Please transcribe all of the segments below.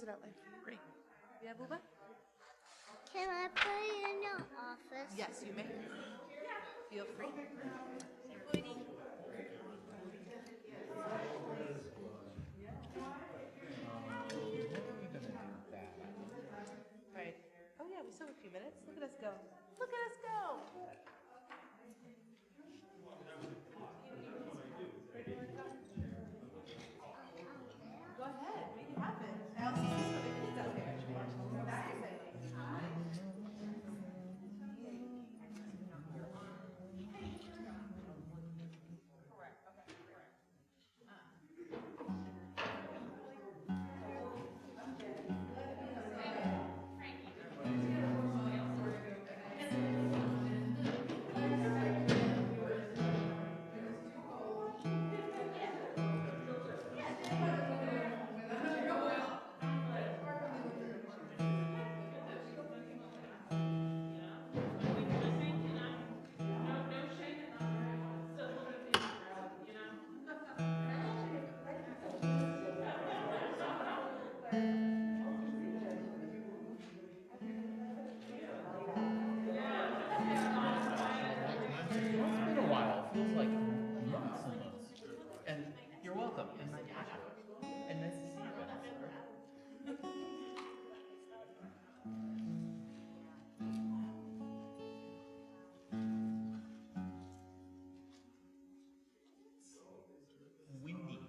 it out like great. Yeah, Booba? Can I play in your office? Yes, you may. Feel free. Right. Oh yeah, we still have a few minutes. Look at us go. Look at us go. Go ahead, make it happen. I also see some of the kids out there. That's exciting.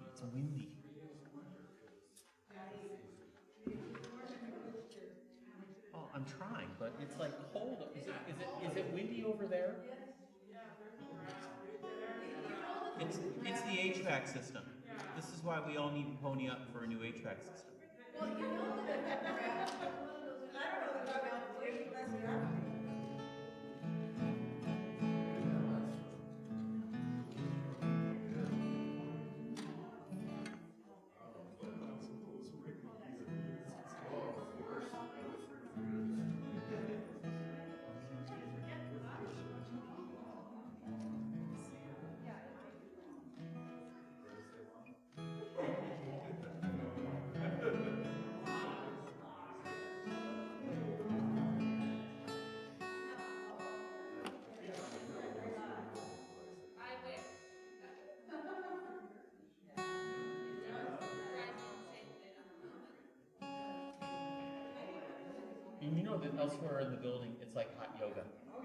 It's windy. Oh, I'm trying, but it's like cold. Is it windy over there? It's the HVAC system. This is why we all need to pony up for a new HVAC system. Well, you know And you know that elsewhere in the building, it's like hot yoga. Oh,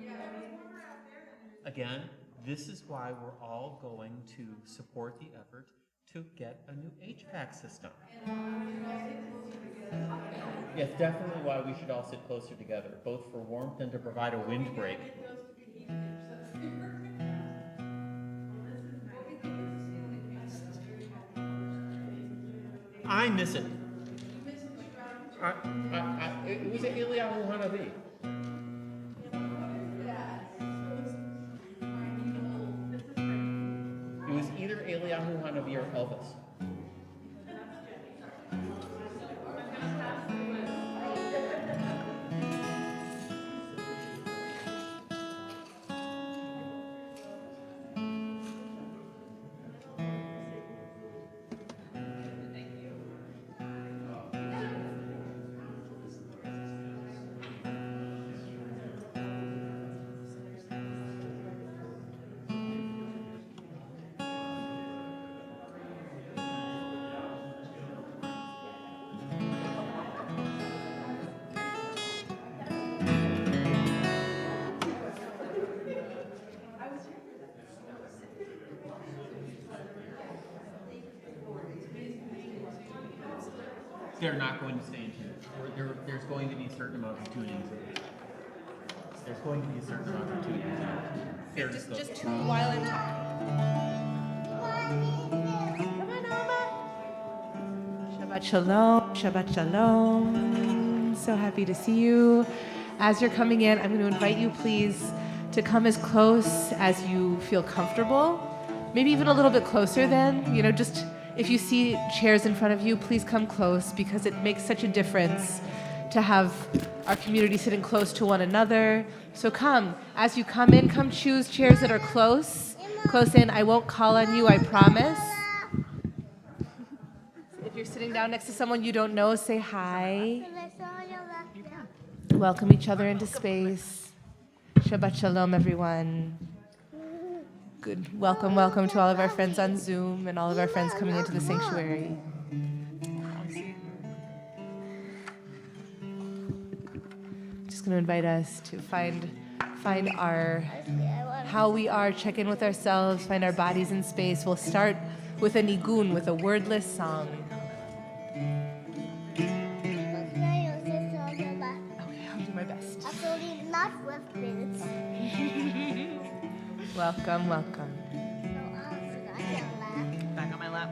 yeah. Again, this is why we're all going to support the effort to get a new HVAC system. Yes, definitely why we should all sit closer together, both for warmth and to provide a windbreak. I miss it. It was Eliyahu Hanavi. It was either Eliyahu Hanavi or Elvis. They're not going to stay in tune. There's going to be a certain amount of tuning. There's going to be a certain amount of tuning. Just tune while I'm talking. Come on, Alma. Shabbat Shalom. Shabbat Shalom. So happy to see you. As you're coming in, I'm going to invite you, please, to come as close as you feel comfortable. Maybe even a little bit closer then, just if you see chairs in front of you, please come close because it makes such a difference to have our community sitting close to one another. So come. As you come in, come choose chairs that are close in. I won't call on you, I promise. If you're sitting down next to someone you don't know, say hi. Let's all your left now. Welcome each other into space. Shabbat Shalom, everyone. Good. Welcome to all of our friends on Zoom and all of our friends coming into the sanctuary. Just going to invite us to find our how we are, check in with ourselves, find our bodies in space. We'll start with a nigun, with a wordless song. Okay, I'll do my best. absolutely not with this. Welcome. So, sit on your lap. Back on my lap.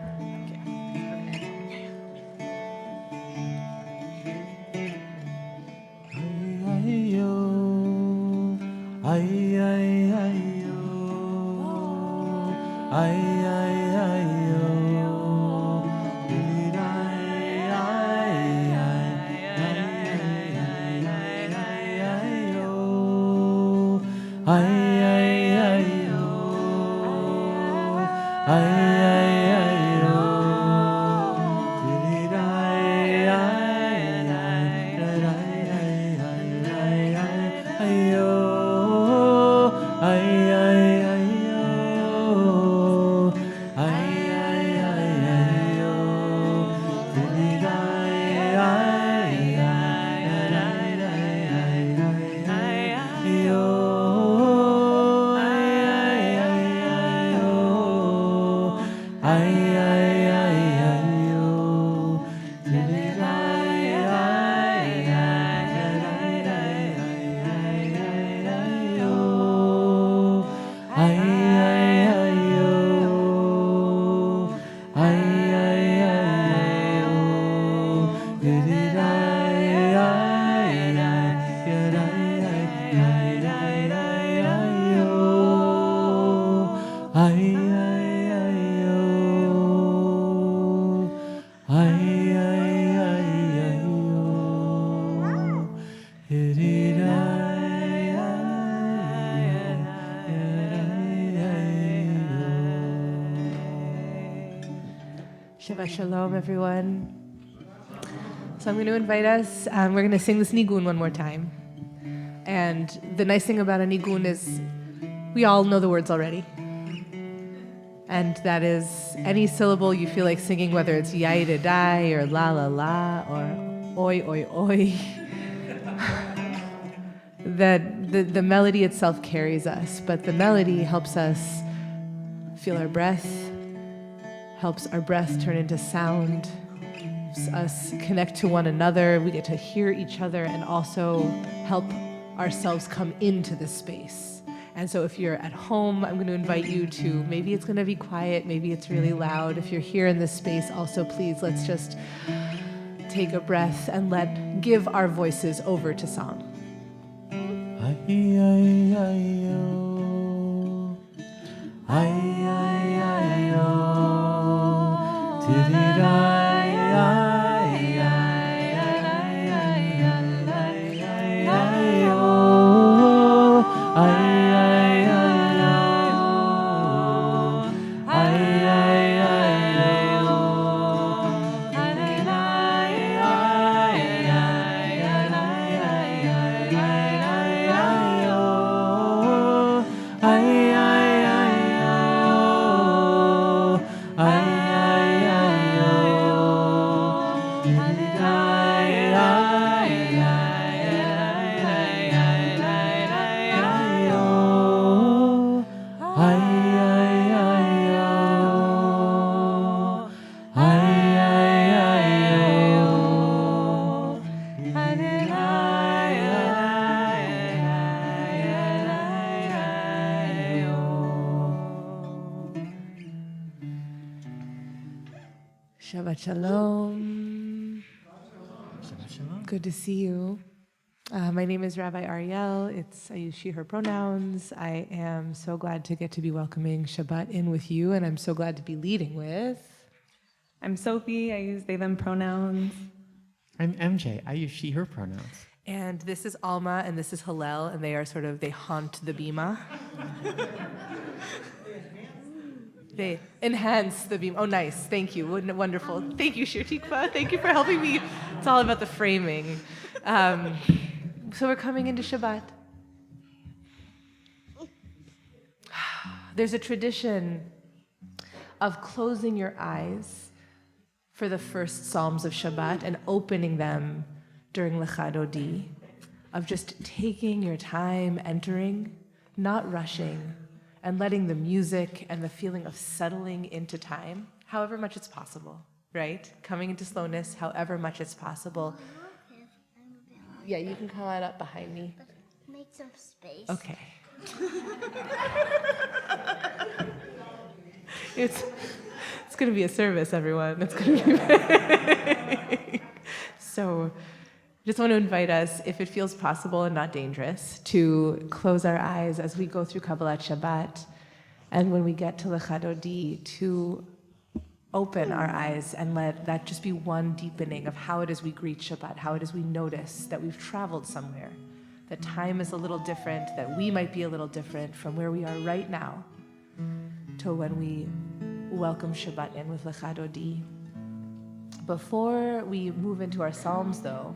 Shabbat Shalom, everyone. So I'm going to invite us, we're going to sing this nigun one more time. And the nice thing about a nigun is we all know the words already. And that is any syllable you feel like singing, whether it's yai to die or la la la or oi oi oi. That the melody itself carries us, but the melody helps us feel our breath, helps our breath turn into sound, helps us connect to one another. We get to hear each other and also help ourselves come into this space. And so if you're at home, I'm going to invite you to, maybe it's going to be quiet, maybe it's really loud. If you're here in this space, also please, let's just take a breath and give our voices over to song. Shabbat Shalom. Shabbat Shalom. Good to see you. My name is Rabbi Ariel. I use she, her pronouns. I am so glad to get to be welcoming Shabbat in with you, and I'm so glad to be leading with. I'm Sophie. I use they, them pronouns. I'm MJ. I use she, her pronouns. And this is Alma, and this is Hillel, and they haunt the bima. They enhance the beam. Oh, nice. Thank you. Wonderful. Thank you, Shir Tikva. Thank you for helping me. It's all about the framing. So we're coming into Shabbat. There's a tradition of closing your eyes for the first Psalms of Shabbat and opening them during Lecha Dodi, of just taking your time entering, not rushing, and letting the music and the feeling of settling into time, however much it's possible, right? Coming into slowness, however much it's possible. Yeah, you can come on up behind me. Make some space. Okay. It's going to be a service, everyone. It's going to be So just want to invite us, if it feels possible and not dangerous, to close our eyes as we go through Kabbalat Shabbat, and when we get to Lecha Dodi, to open our eyes and let that just be one deepening of how it is we greet Shabbat, how it is we notice that we've traveled somewhere, that time is a little different, that we might be a little different from where we are right now to when we welcome Shabbat in with Lecha Dodi. Before we move into our Psalms, though,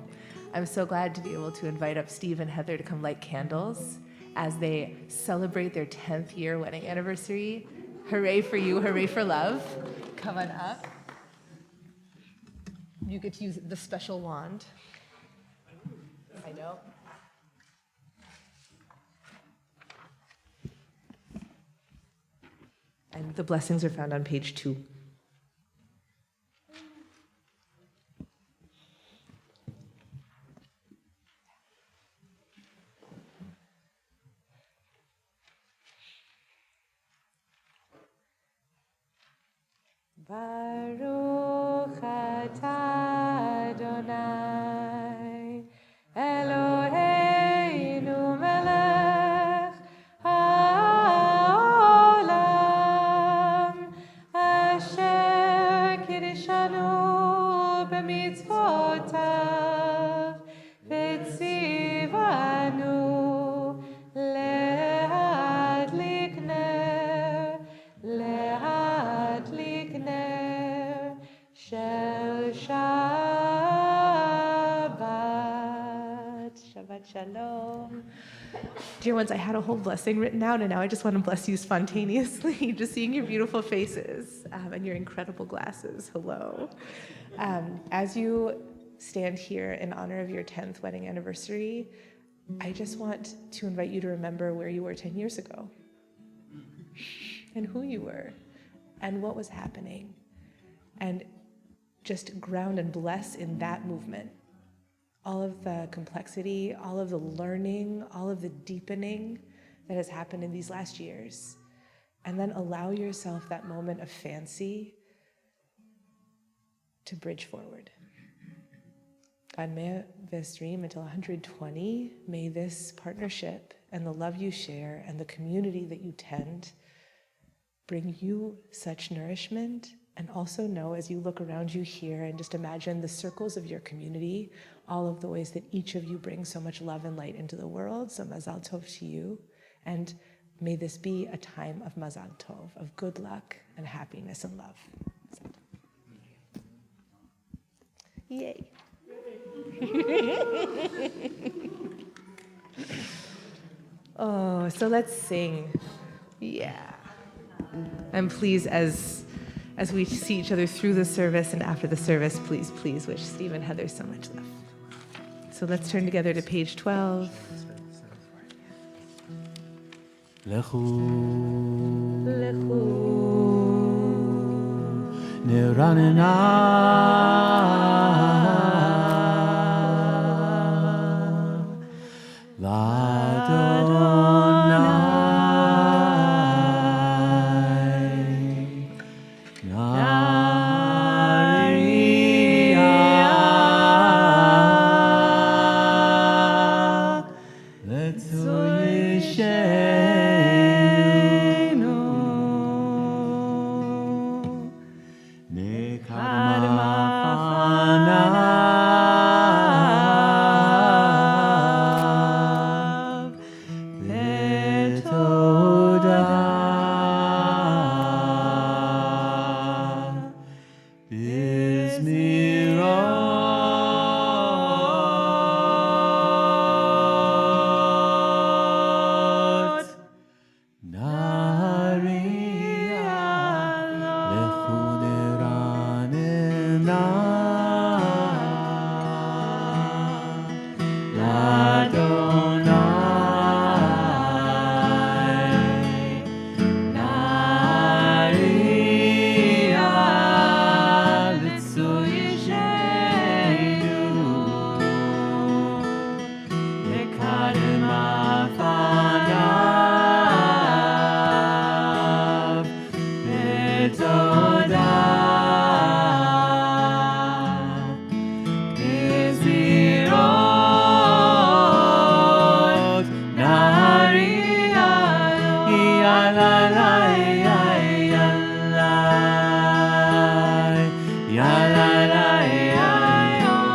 I'm so glad to be able to invite up Steve and Heather to come light candles as they celebrate their 10th year wedding anniversary. Hooray for you, hooray for love. Come on up. You get to use the special wand. I know. And the blessings are found on page 2. Baruch atah Adonai Eloheinu melech haolam asher kiddushanu b'mitzvotav v'tzivanu le'adlik ner Shel Shabbat. Shabbat Shalom. Dear ones, I had a whole blessing written out, and now I just want to bless you spontaneously, just seeing your beautiful faces and your incredible glasses. Hello. As you stand here in honor of your 10th wedding anniversary, I just want to invite you to remember where you were 10 years ago, and who you were, and what was happening. And just ground and bless in that movement. All of the complexity, all of the learning, all of the deepening that has happened in these last years. And then allow yourself that moment of fancy to bridge forward. God, may this dream until 120, may this partnership and the love you share and the community that you tend bring you such nourishment. And also know, as you look around you here and just imagine the circles of your community, all of the ways that each of you bring so much love and light into the world. So Mazal Tov to you. And may this be a time of Mazal Tov, of good luck and happiness and love. Yay. Oh, so let's sing. Yeah. And please, as we see each other through the service and after the service, please wish Steve and Heather so much love. So let's turn together to page 12. Lechu Lechu Neranena Bizmirot Nariya Lechu Neranena L'Adonai Nariya L'Tzu Yishenu Lekadem Afanav Betodah Bizmirot Nariya Yalalai Yalalai Yalalai Yalalai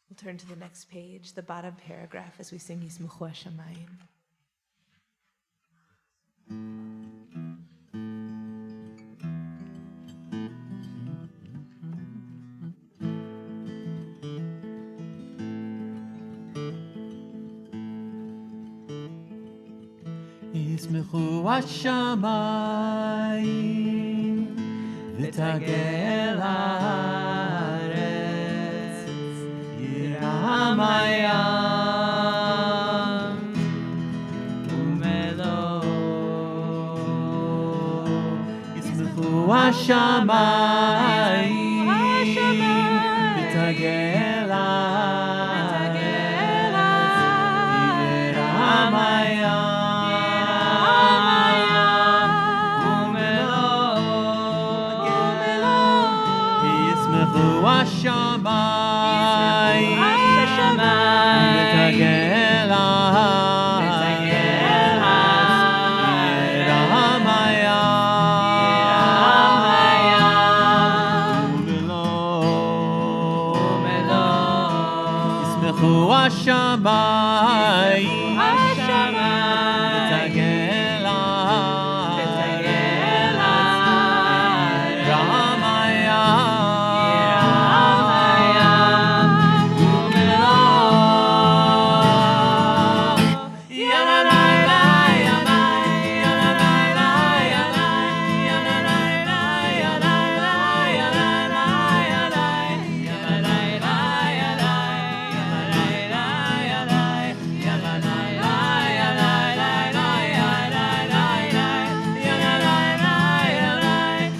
We'll turn to the next page, the bottom paragraph, as we sing Yismuchu Hashamayim. ישמחו השמיים ותגל הארץ ירעם הים ומלואו ישמחו השמיים ותגל הארץ ירעם הים השמיים ותגל הארץ ירעם הים ומלואו ישמחו השמיים ותגל הארץ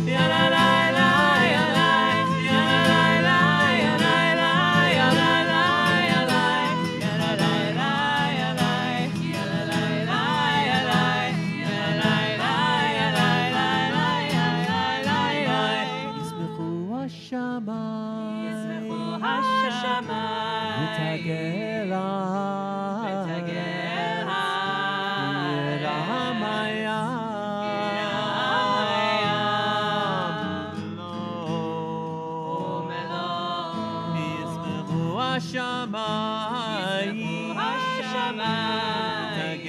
ירעם השמיים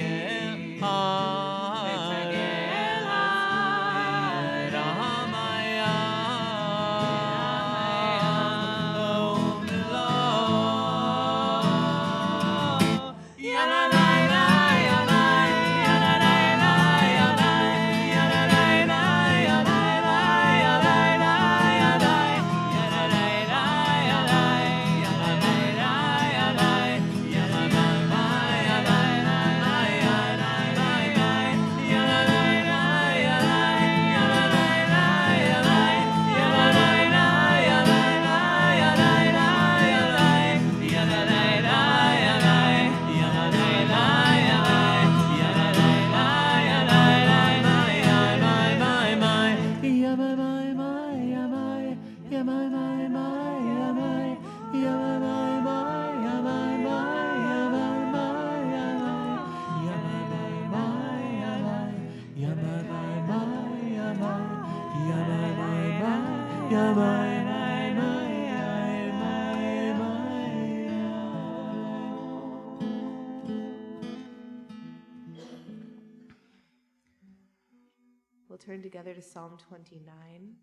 We'll turn together to Psalm 29.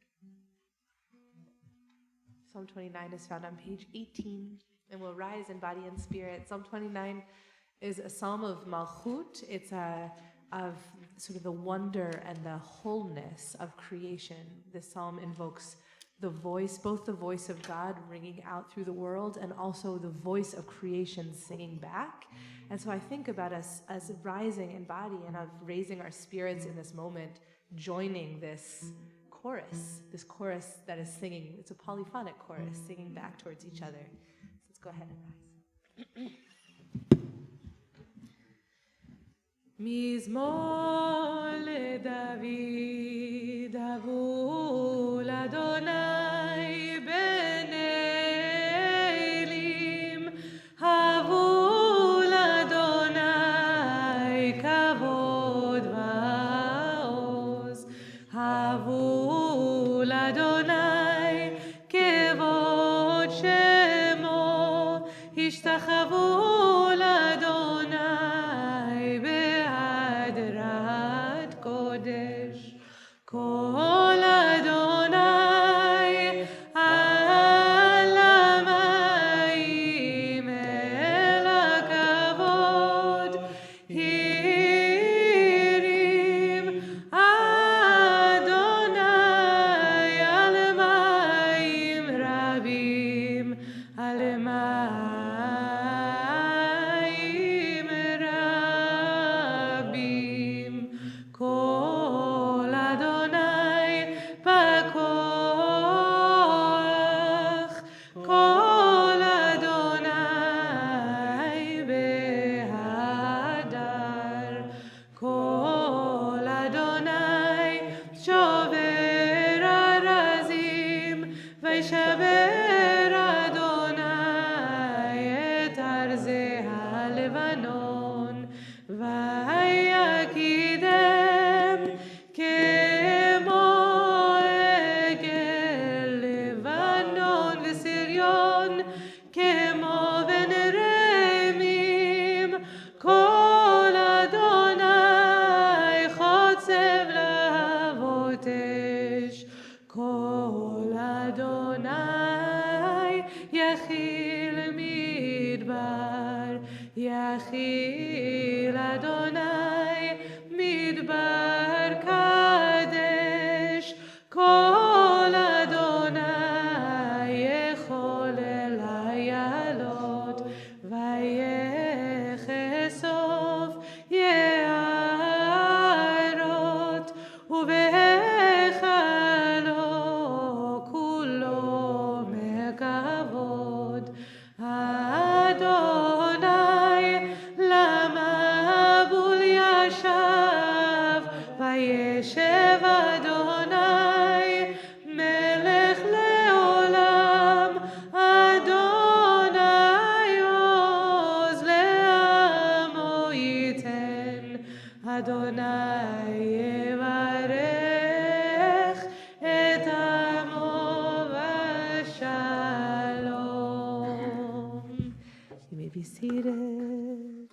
Psalm 29 is found on page 18, and we'll rise in body and spirit. Psalm 29 is a psalm of Malchut. It's of sort of the wonder and the wholeness of creation. This psalm invokes the voice, both the voice of God ringing out through the world and also the voice of creation singing back. And so I think about us as rising in body and of raising our spirits in this moment, joining this chorus that is singing. It's a polyphonic chorus singing back towards each other. So let's go ahead and rise. Mizmor leDavid avu l'Adonai b'nei elim avu l'Adonai kavod va'oz avu l'Adonai kevod shemo ishtachavu l'Adonai be'adrat kodesh kol Adonai al hamayim el hakavod hirim Adonai al hamayim rabim al hamayim rabim kol Adonai b'koach kol Adonai behadar kol Adonai shover arazim v'yishaber Adonai et arzei halevanon v'yakidem kemo egel Levanon v'Sirion kemo v'neremim kol Adonai chotzev lahavot esh kol Adonai yachil midbar yachil Adonai midbar kadesh kol Adonai yechol el hayalot vayechesof ye'arot ubehechalo kulo mekavod Adonai lama bul yashav vayeshev Adonai melech leolam Adonai oz le'amo yiten Adonai yevarech et amo v'shalom. You may be seated.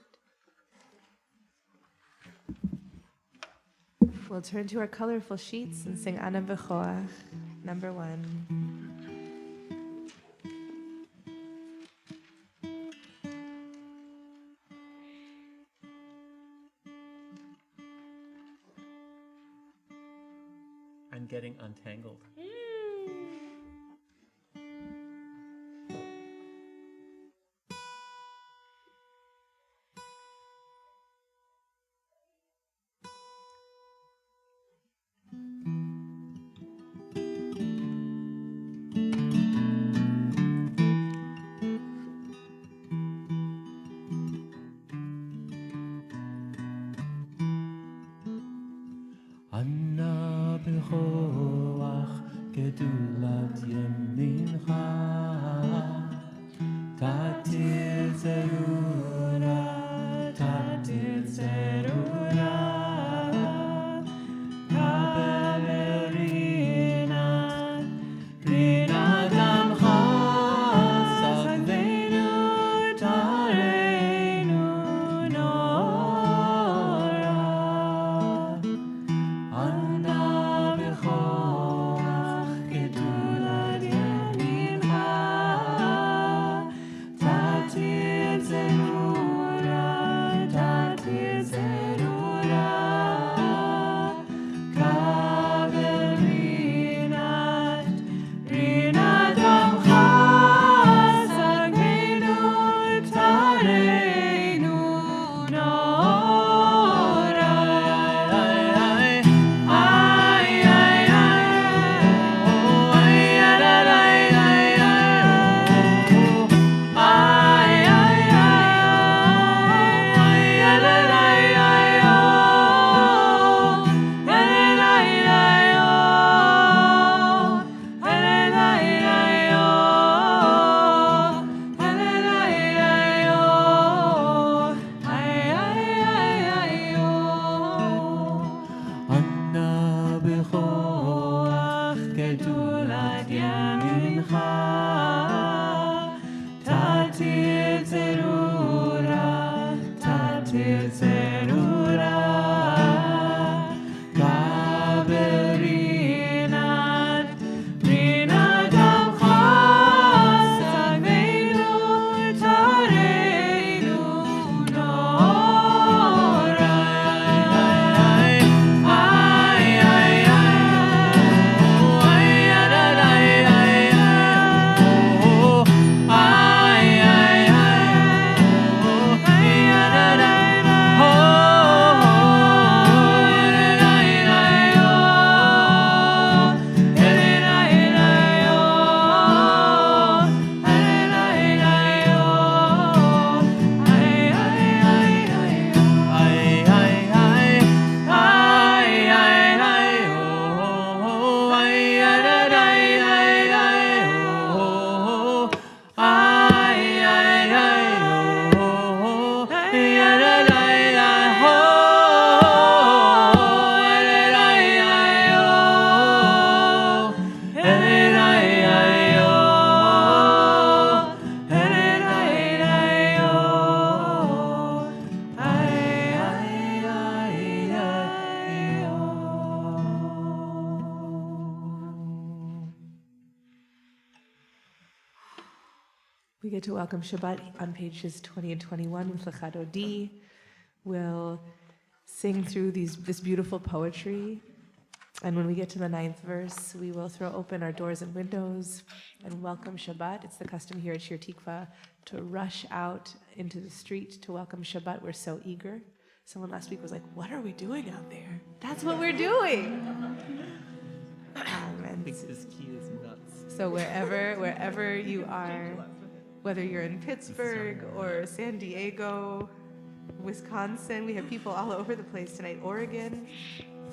We'll turn to our colorful sheets and sing Ana B'choach, number 1. I'm getting untangled. Ana b'choach gedulat yemincha tatir zerura kabel rinat zarura kaberinat rinat amcha sagveinu tareinu norai ay ay ay We get to welcome Shabbat on pages 20 and 21 with Lechado D. We'll sing through this beautiful poetry. And when we get to the 9th verse, we will throw open our doors and windows and welcome Shabbat. It's the custom here at Shir Tikva to rush out into the street to welcome Shabbat. We're so eager. Someone last week was like, what are we doing out there? That's what we're doing. And This key is nuts. so wherever you are, whether you're in Pittsburgh or San Diego, Wisconsin, we have people all over the place tonight, Oregon.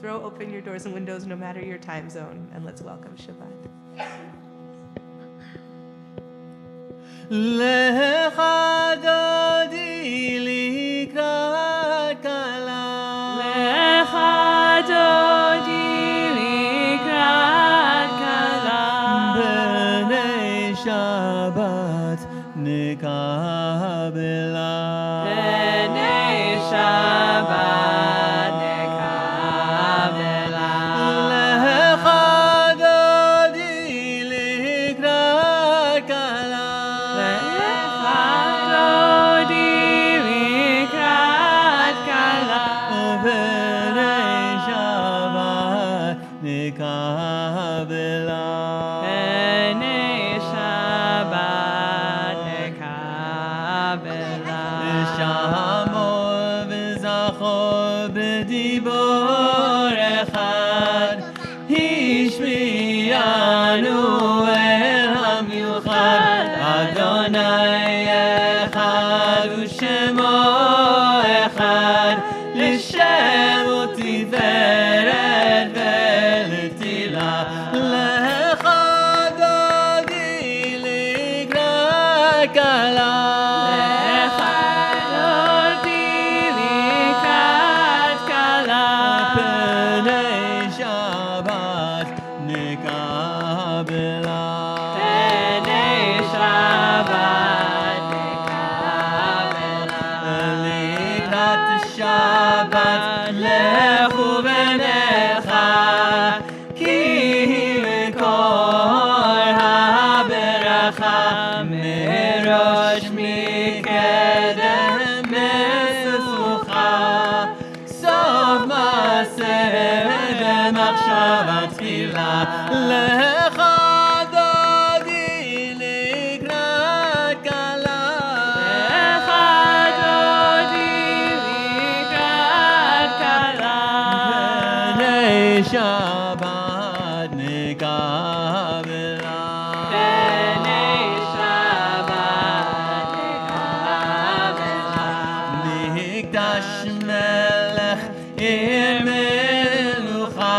Throw open your doors and windows no matter your time zone, and let's welcome Shabbat. Lecha dodi likrat kala. Lecha dodi likrat kala. B'nei Shabbat nikabela. B'nei Shabbat nekabela. Lecha dodi likrat kala. Lecha dodi likrat kala. B'nei Shabbat nikabela. B'nei Shabbat nekabela. Shamor v'zachor b'dibor echad Hishmiyanu el hamiuchad Adonai echad u'shemo echad L'shem u'tiferet ve'letila Lecha dodi likrat kala B'nei Shabbat nikabela. Likrat Shabbat lechu v'necha ki mikol haberacha merosh mikedem mesucha sof maseh b'machshava tchila lecha dodi likrat kala. B'nei Shabbat nikabela. Mikdash melech ir melucha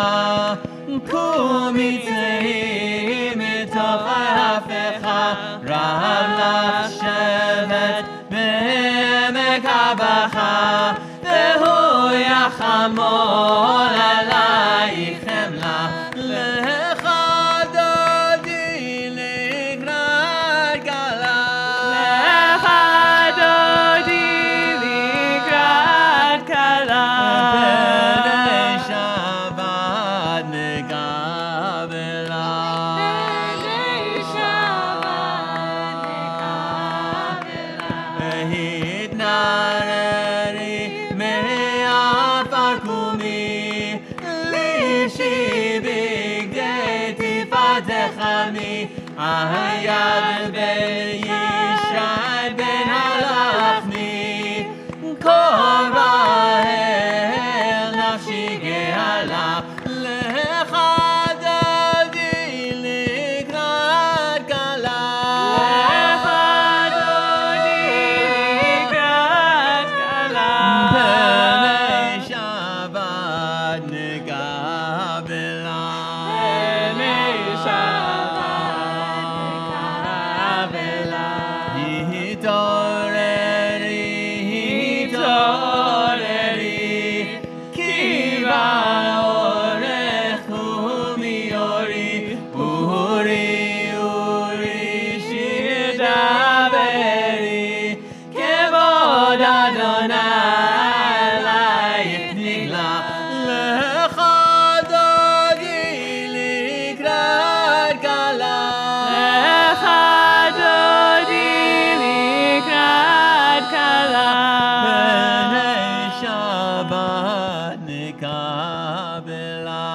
kumitei mitoch hafecha rav לשבת בעמק הבכה והוא יחמול עלייך חמלה לך דודי לקראת כלה לך דודי לקראת כלה היד בישי בן הלכני קורא נפשי גאלה לך דודי לקראת כלה לך דודי לקראת כלה פני שבת נקבלה פני שבת נקבלה התעוררי כי באורך ומיורי אורי שיר דברי כבוד אדוני עלייך נגלה לך דודי לקראת כלה לך דודי לקראת כלה פני שבת נקבלה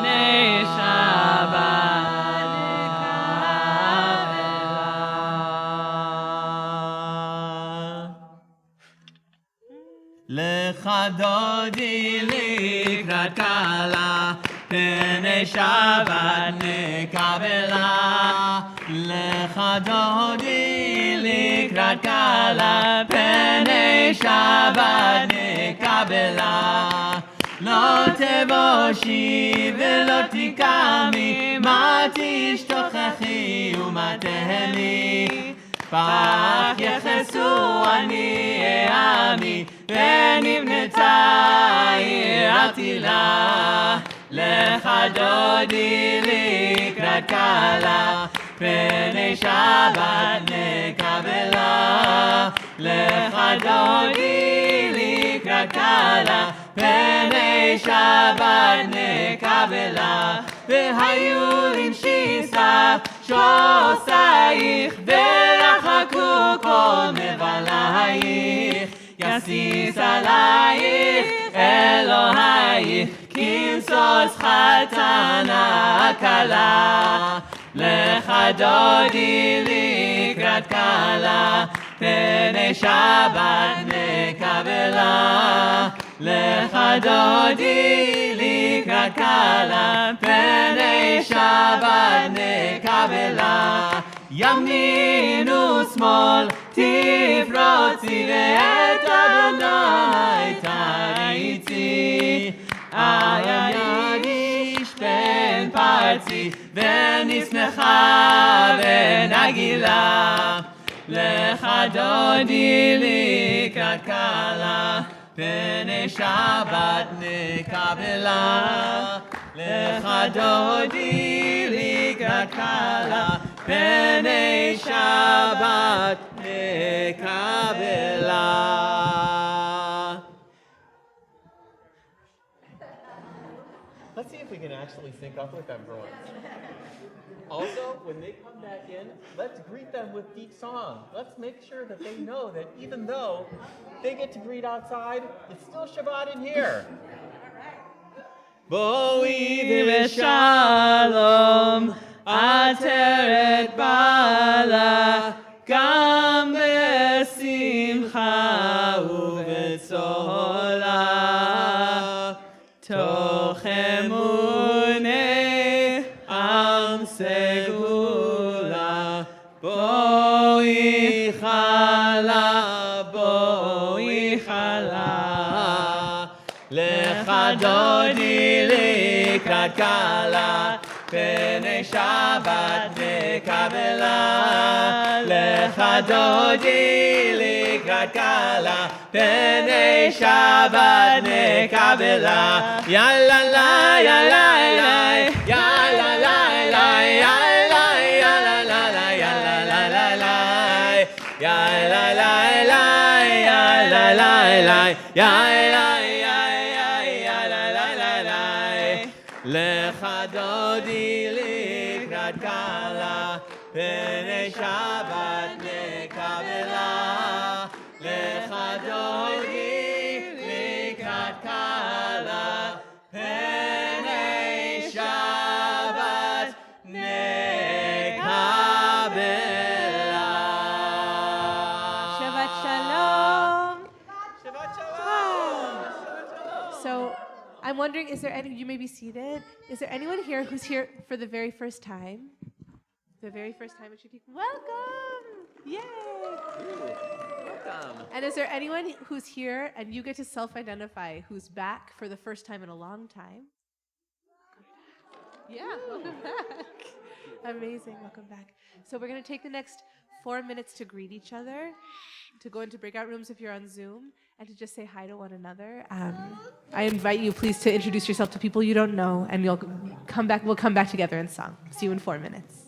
פני שבת לך דודי לקראת כלה פני שבת נקבלה לך דודי לקראת כלה פני שבת נקבלה לא תבושי ולא תקמי מה תשתוכחי ומה תהני פח יחסו אני העמי ונבנתה עיר עתילה לך דודי לקראת כלה פני שבת נקבלה לך דודי לקראת כלה פני שבת נקבלה והיו למשיסה שוסייך ורחקו כל מבלייך יסיס עלייך אלוהייך כמסוס חתנה כלה לך דודי לקראת כלה פני שבת נקבלה לך דודי לקראת כלה פני שבת נקבלה ימין ושמאל תפרוצי ואת אדוני תריצי היד ישפן פרצי ונשמחה ונגילה לך דודי לקראת כלה פני שבת נקבלה לך דודי לקראת כלה פני שבת נקבלה. Let's see if we can actually sync up with them for once. Also, when they come back in, let's greet them with deep song. Let's make sure that they know that even though they get to greet outside, it's still Shabbat in here. Boi v'shalom, ateret bala, gam b'simcha u'v'tzola, toch emunei am segula, boi chala, lecha dodi לקראת כלה פני שבת נקבלה לך דודי לקראת כלה פני שבת נקבלה יאללה לה יאללה לה יאללה לה יאללה יאללה לה יאללה לה יאללה לה יאללה לה יאללה לך דודי לקראת כלה פני שבת נקבלה לך דודי לקראת כלה פני שבת נקבלה So I'm wondering, is there any, you may be seated, is there anyone here who's here for the very first time? The very first time at GP? Welcome! Yay! Welcome. And is there anyone who's here and you get to self-identify who's back for the first time in a long time? Yeah, welcome back. Amazing, welcome back. So we're going to take the next 4 minutes to greet each other, to go into breakout rooms if you're on Zoom, and to just say hi to one another. I invite you, please, to introduce yourself to people you don't know, and we'll come back together in song. See you in 4 minutes.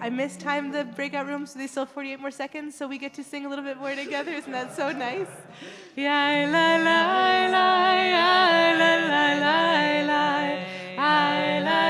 I mistimed the breakout room, so they still have 48 more seconds, so we get to sing a little bit more together. Isn't that so nice? Yeah, la la la la la la la la.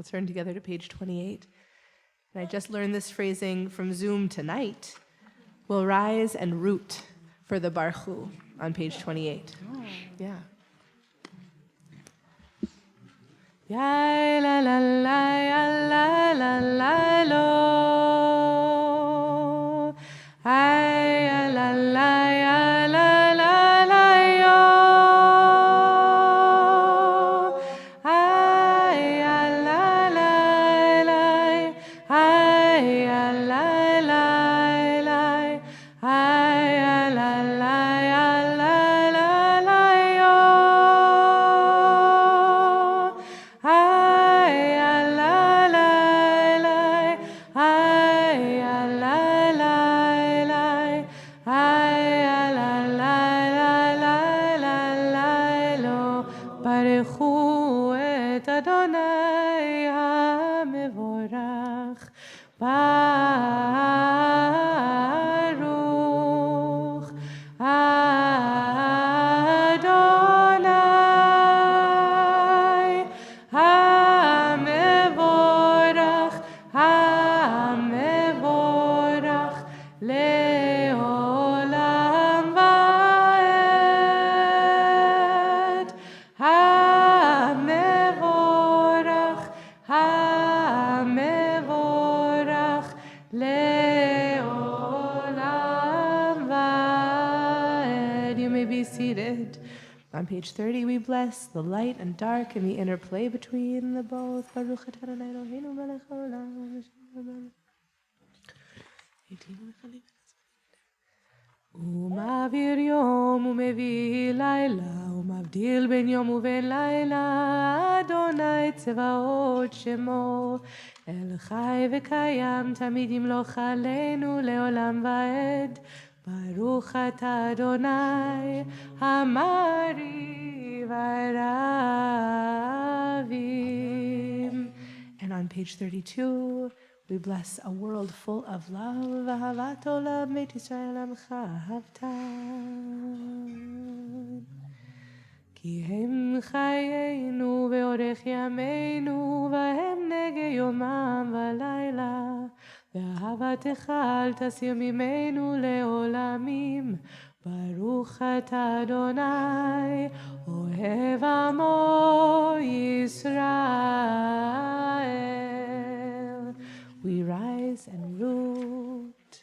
turn together to page 28. And I just learned this phrasing from Zoom tonight. We'll rise and root for the Baruch Hu on page 28. Yeah. Ya la la la ya la la la lo. Ay ya la la ya la la la yo. Ay ya la la la. Ay ya la la la. Ay ya la la ya la la la yo. Ay ya la la la. Ay ya la la la. Ay ya la la la la la lo. Baruchu et Adonai hamevorach. Baruch Adonai hamevorach, hamevorach leolam vaed. Hamevorach, hamevorach leolam vaed. You may be seated. On page 30, we bless the light and dark and the interplay between the both. Baruch atah Adonai Eloheinu melech haolam. ומעביר יום ומביא לילה ומבדיל בין יום ובין לילה אדוני צבאות שמו אל חי וקיים תמיד ימלוך עלינו לעולם ועד ברוך אתה אדוני המריב הרבים. And on page 32 we bless a world full of love. Ahavat olam beit Yisrael amcha ahavtan. Ki hem chayenu ve'orech yameinu v'hem nege yomam v'layla ve'ahavatecha al tasir mimenu le'olamim. Baruch atah Adonai ohev amo Yisrael. We rise and root.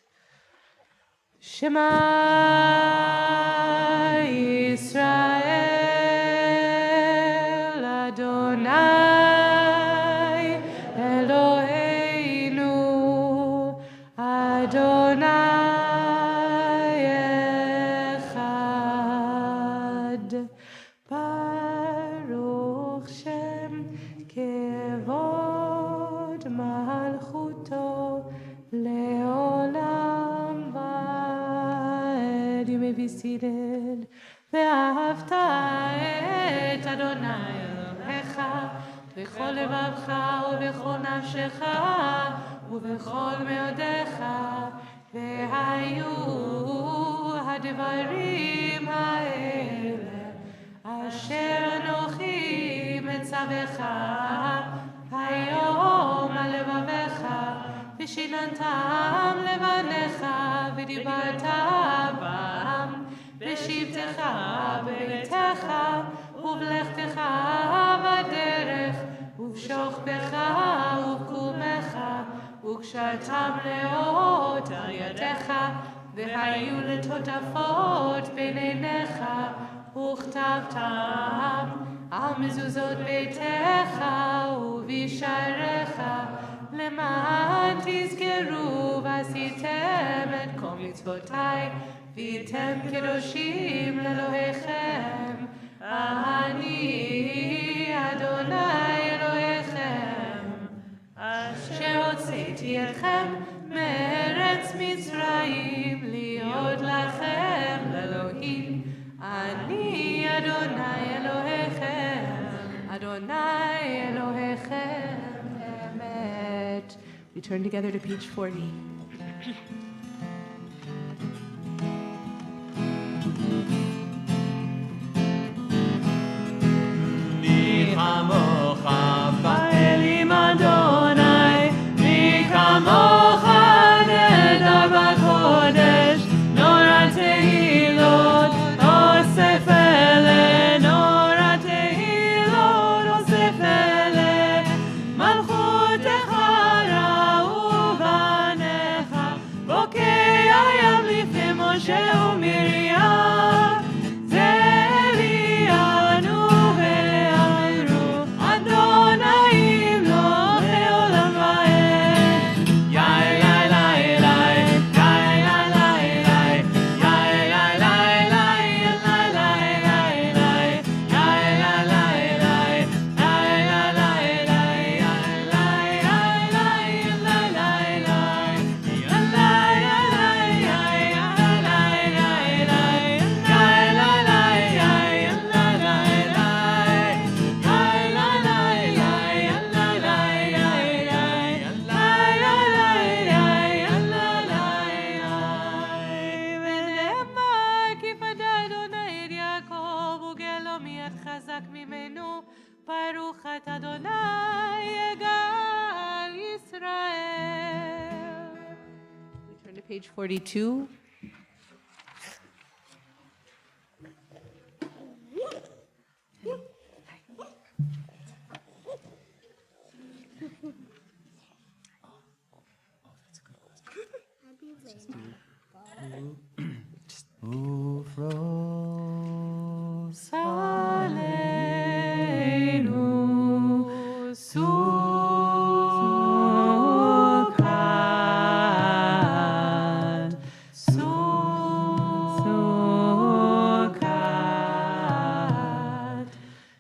Shema Yisrael Adonai Eloheinu Adonai Echad. Baruch Shem Kevod Malchuto Leolam Vaed. You may be seated. ואהבת את אדוני אלוהיך בכל לבבך ובכל נפשך ובכל מאודיך והיו הדברים האלה אשר אנוכי מצווך היום על לבביך ושיננתם לבניך ודיברת בם בשבתך בביתך ובלכתך בדרך ובשוכבך ובקומך וקשרתם לאות על ידיך והיו לטוטפות בין עיניך וכתבתם על מזוזות ביתך ובשעריך למען תזכרו ועשיתם את כל מצוותיי והייתם קדושים לאלוהיכם. אני אדוני אלוהיכם אשר הוצאתי אתכם מארץ מצרים להיות לכם לאלוהים. אני אדוני אלוהיכם, אדוני אלוהיכם אמת. We turn together to page 40. מי כמוך באלים אדוני page 42. Ufros Aleinu Sukkot,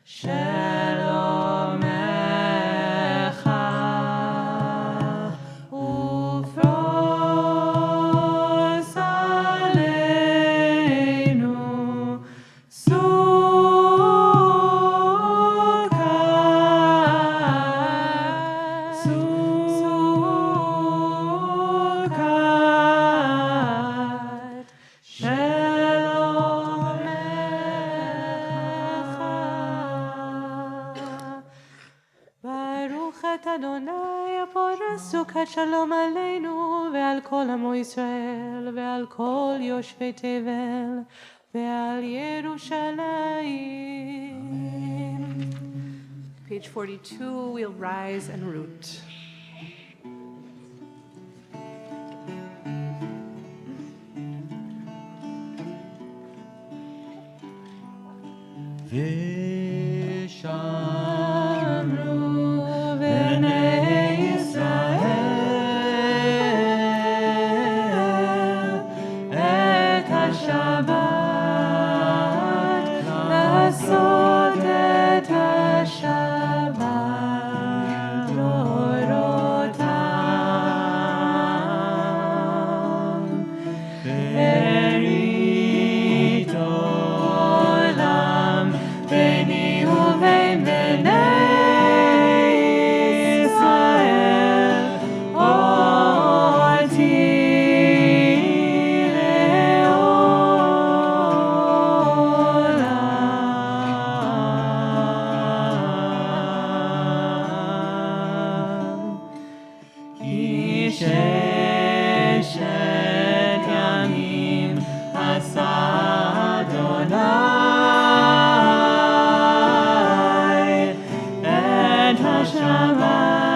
Shalom Echa, Ufros Aleinu Sukkot, Shalom Echa. Baruch et Adonai הפורש סוכת שלום עלינו ועל כל עמו ישראל ועל כל יושבי תבל ועל ירושלים. Page 42, we'll rise and root. ושמרו בני ישראל את השבת, לעשות את השבת לאורותם ברית עולם ביני ובין בני ישראל אותי לעולם. כי ששת ימים עשה אדוני את השמיים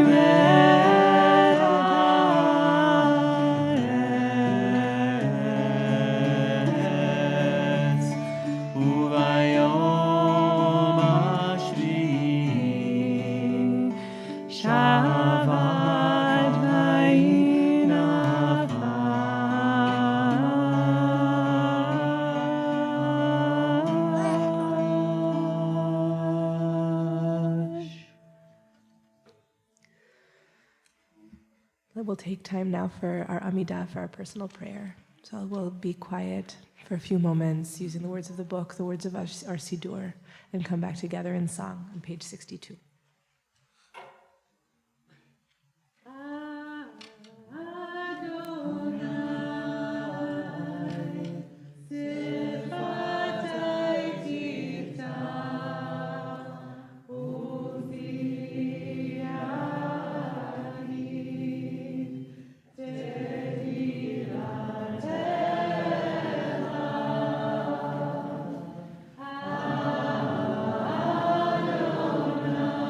ואת הארץ, וביום השביעי שבת ויהי נפש. We'll take time now for our Amidah, for our personal prayer. So we'll be quiet for a few moments using the words of the book, the words of our Siddur, and come back together in song on page 62. Adonai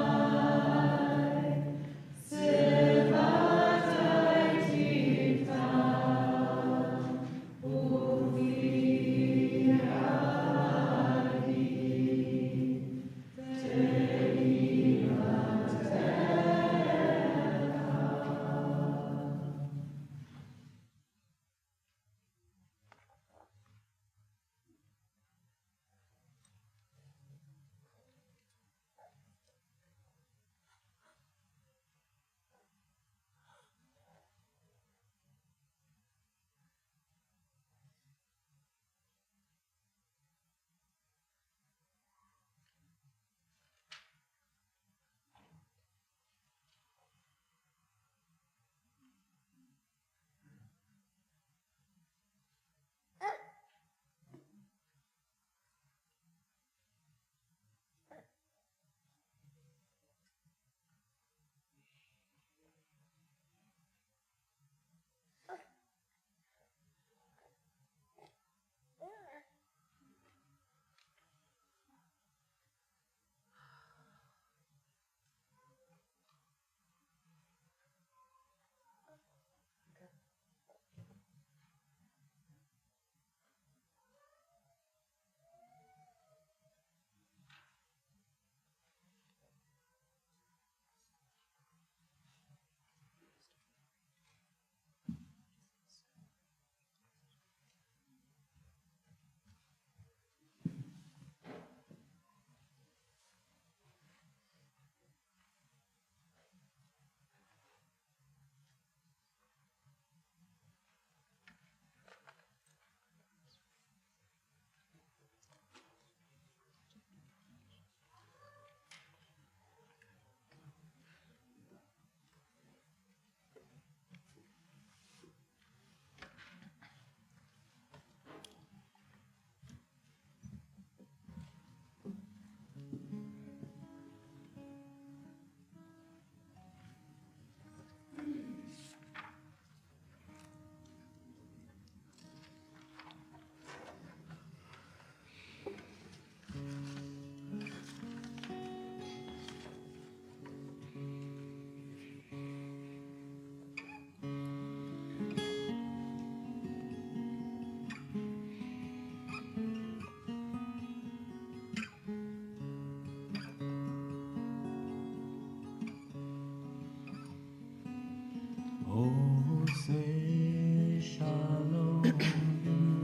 Oh, say shalom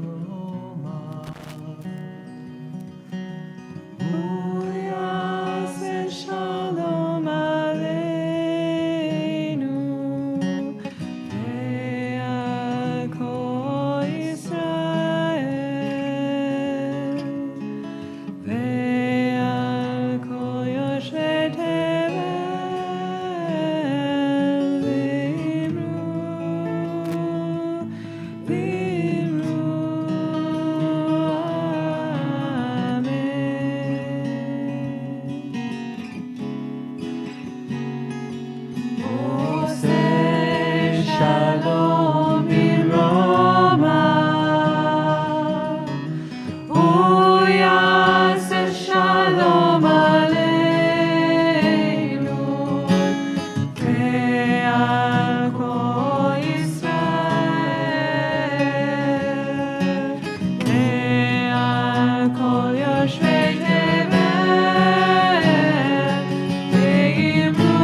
Roma. Oh, Yaseh Shalom Aleinu Ve'al Kol Yisrael Ve'al Kol Yoshvei Tevel V'imru Shalom in Roma. Yaseh shalom aleinu ve'al kol Yisrael ve'al kol yoshvei tevel ve'imru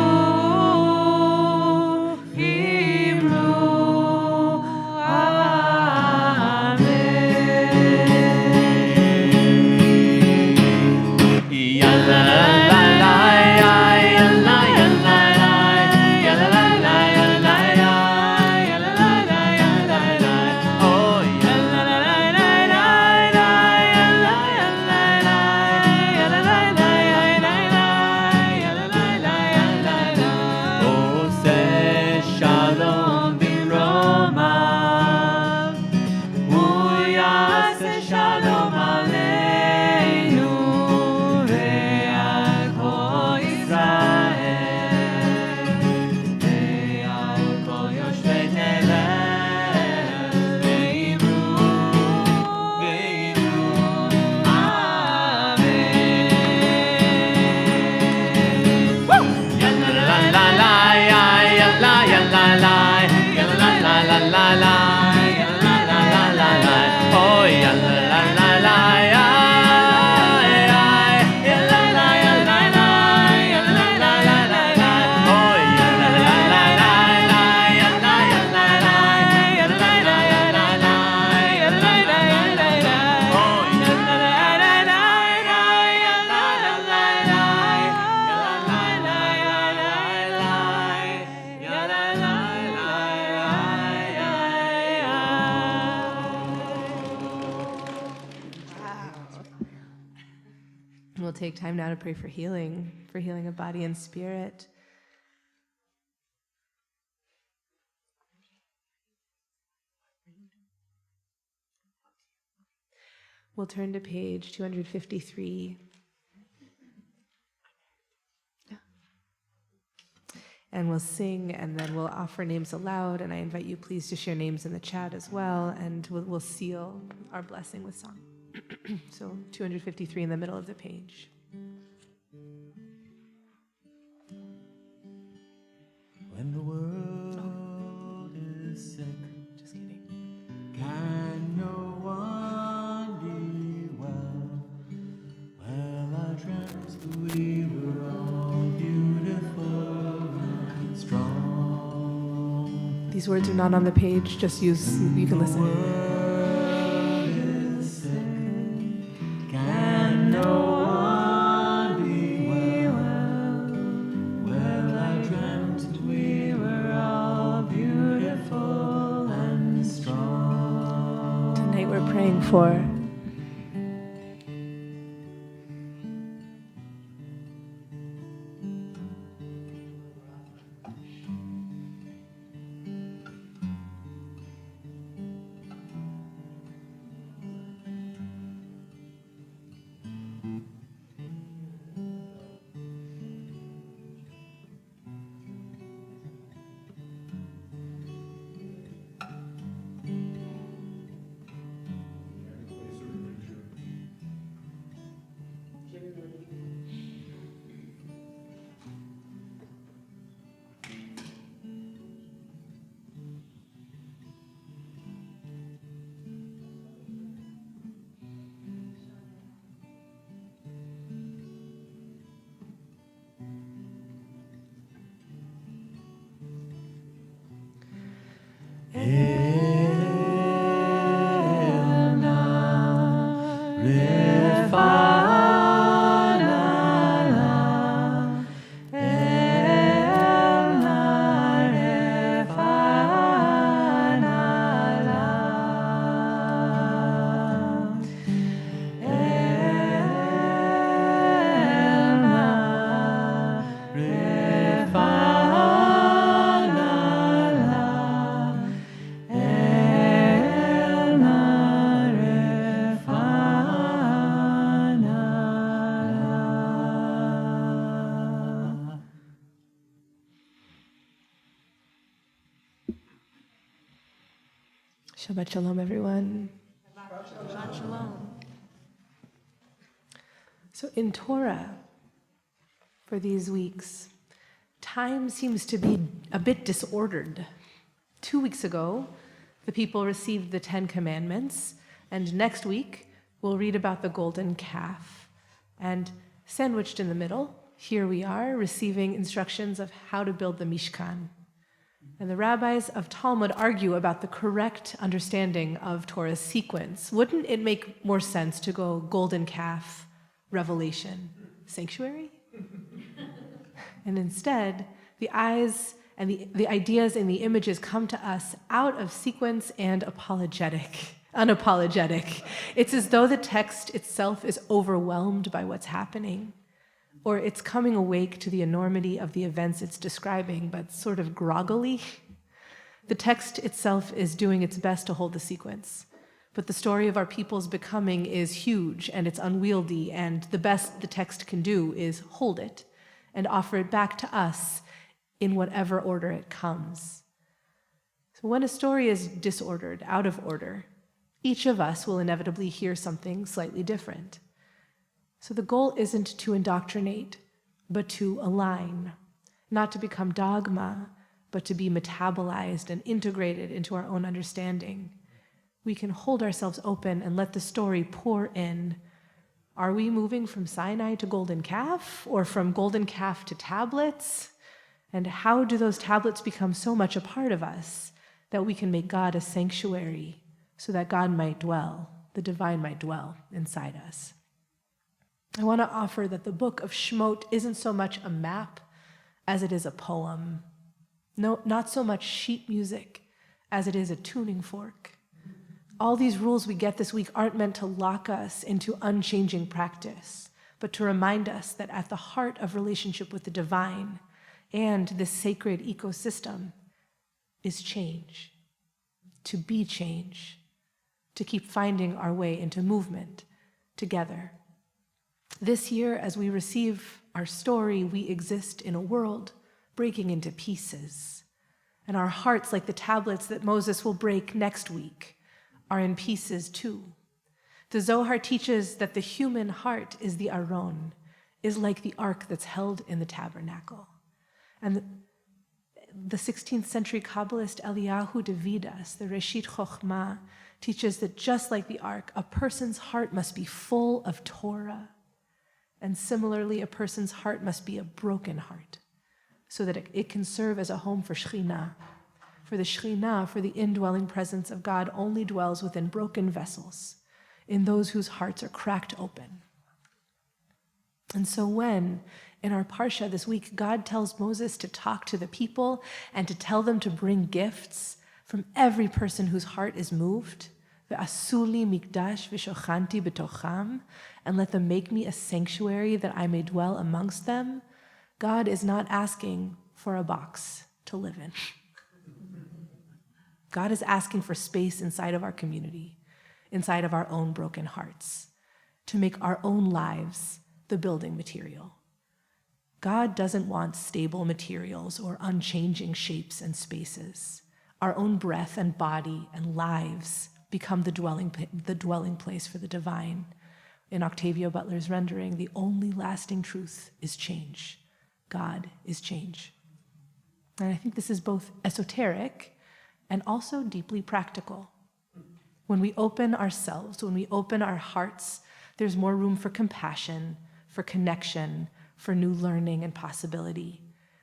Shalom bin Roma. Yaseh shalom aleinu ve'al kol Yisrael ve'al kol yoshvei tevel ve'imru amen. Yalla la la la yalla yalla la yalla la la la la yalla la la la la oh yalla la la la yalla la yalla la yalla la la la la oh yalla la la la yalla yalla la yalla la la la yalla la la la oh yalla la la la yalla la la la We'll take time now to pray for healing of body and spirit. We'll turn to page 253. And we'll sing, and then we'll offer names aloud, and I invite you please to share names in the chat as well, and we'll seal our blessing with song. So 253 in the middle of the page. When the world is sick, Just kidding. can no one be well? Well, I dreamt we were all beautiful and strong. These words are not on the page, just you can listen. Can no one be well? Well, I dreamt we were all beautiful and strong. Tonight we're praying for Shabbat Shalom, everyone. Shabbat Shalom. So in Torah, for these weeks, time seems to be a bit disordered. 2 weeks ago, the people received the 10 Commandments, and next week, we'll read about the golden calf. And sandwiched in the middle, here we are, receiving instructions of how to build the Mishkan. And the rabbis of Talmud argue about the correct understanding of Torah's sequence. Wouldn't it make more sense to go golden calf, revelation, sanctuary? And instead, the eyes and the ideas and the images come to us out of sequence and unapologetic. It's as though the text itself is overwhelmed by what's happening, or it's coming awake to the enormity of the events it's describing, but sort of groggily. The text itself is doing its best to hold the sequence, but the story of our people's becoming is huge and it's unwieldy, and the best the text can do is hold it and offer it back to us in whatever order it comes. So when a story is disordered, out of order, each of us will inevitably hear something slightly different. So the goal isn't to indoctrinate, but to align, not to become dogma, but to be metabolized and integrated into our own understanding. We can hold ourselves open and let the story pour in. Are we moving from Sinai to golden calf, or from golden calf to tablets? And how do those tablets become so much a part of us that we can make God a sanctuary so that God might dwell, the divine might dwell inside us? I want to offer that the book of Shemot isn't so much a map as it is a poem. No, not so much sheet music as it is a tuning fork. All these rules we get this week aren't meant to lock us into unchanging practice, but to remind us that at the heart of relationship with the divine and this sacred ecosystem is change, to be change, to keep finding our way into movement together. This year, as we receive our story, we exist in a world breaking into pieces. And our hearts, like the tablets that Moses will break next week, are in pieces too. The Zohar teaches that the human heart is the Aron, is like the ark that's held in the tabernacle. And the 16th century Kabbalist Eliyahu Davidas, the Reshit Chochmah, teaches that just like the ark, a person's heart must be full of Torah. And similarly, a person's heart must be a broken heart, so that it can serve as a home for Shekhinah. For the Shekhinah, for the indwelling presence of God, only dwells within broken vessels, in those whose hearts are cracked open. And so when, in our Parsha this week, God tells Moses to talk to the people and to tell them to bring gifts from every person whose heart is moved, Ve'asuli mikdash v'shochanti b'tocham, and let them make me a sanctuary that I may dwell amongst them, God is not asking for a box to live in. God is asking for space inside of our community, inside of our own broken hearts, to make our own lives the building material. God doesn't want stable materials or unchanging shapes and spaces. Our own breath and body and lives become the dwelling place for the divine. In Octavia Butler's rendering, the only lasting truth is change. God is change. And I think this is both esoteric and also deeply practical. When we open ourselves, when we open our hearts, there's more room for compassion, for connection, for new learning and possibility.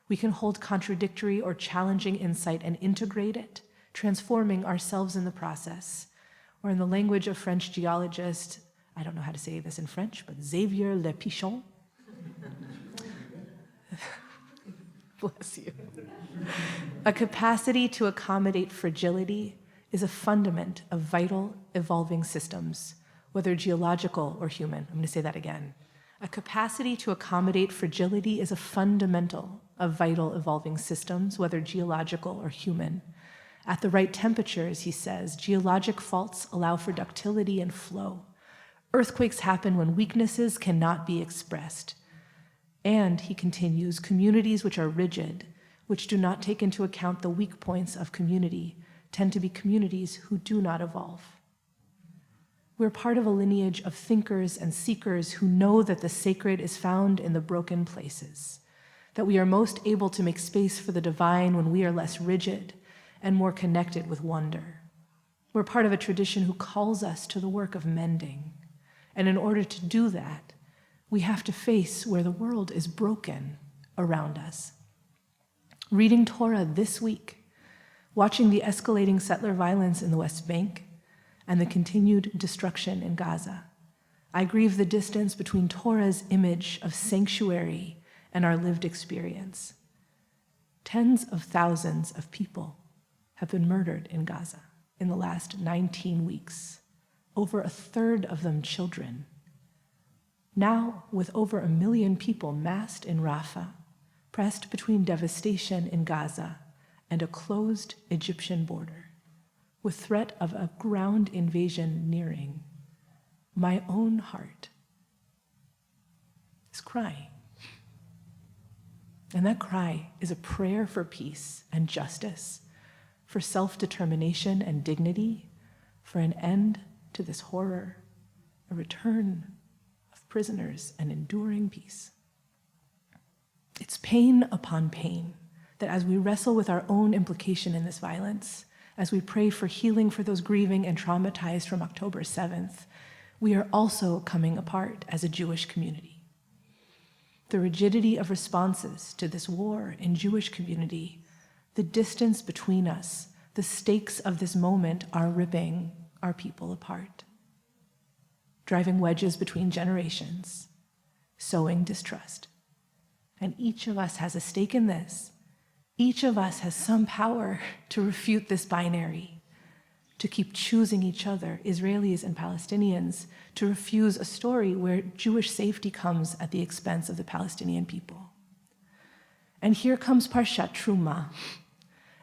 We can hold contradictory or challenging insight and integrate it, transforming ourselves in the process. Or in the language of French geologist, I don't know how to say this in French, but Xavier Le Pichon. Bless you. A capacity to accommodate fragility is a fundament of vital, evolving systems, whether geological or human. I'm going to say that again. A capacity to accommodate fragility is a fundamental of vital, evolving systems, whether geological or human. At the right temperatures, he says, geologic faults allow for ductility and flow. Earthquakes happen when weaknesses cannot be expressed. And, he continues, communities which are rigid, which do not take into account the weak points of community, tend to be communities who do not evolve. We're part of a lineage of thinkers and seekers who know that the sacred is found in the broken places, that we are most able to make space for the divine when we are less rigid and more connected with wonder. We're part of a tradition who calls us to the work of mending. And in order to do that, we have to face where the world is broken around us. Reading Torah this week, watching the escalating settler violence in the West Bank, and the continued destruction in Gaza, I grieve the distance between Torah's image of sanctuary and our lived experience. Tens of thousands of people have been murdered in Gaza in the last 19 weeks, over a third of them children. Now, with over 1 million people massed in Rafah, pressed between devastation in Gaza and a closed Egyptian border, with threat of a ground invasion nearing, my own heart is crying. And that cry is a prayer for peace and justice, for self-determination and dignity, for an end to this horror, a return of prisoners and enduring peace. It's pain upon pain that as we wrestle with our own implication in this violence, as we pray for healing for those grieving and traumatized from October 7th, we are also coming apart as a Jewish community. The rigidity of responses to this war in Jewish community, the distance between us, the stakes of this moment are ripping our people apart, driving wedges between generations, sowing distrust. And each of us has a stake in this. Each of us has some power to refute this binary, to keep choosing each other, Israelis and Palestinians, to refuse a story where Jewish safety comes at the expense of the Palestinian people. And here comes Parshat Truma,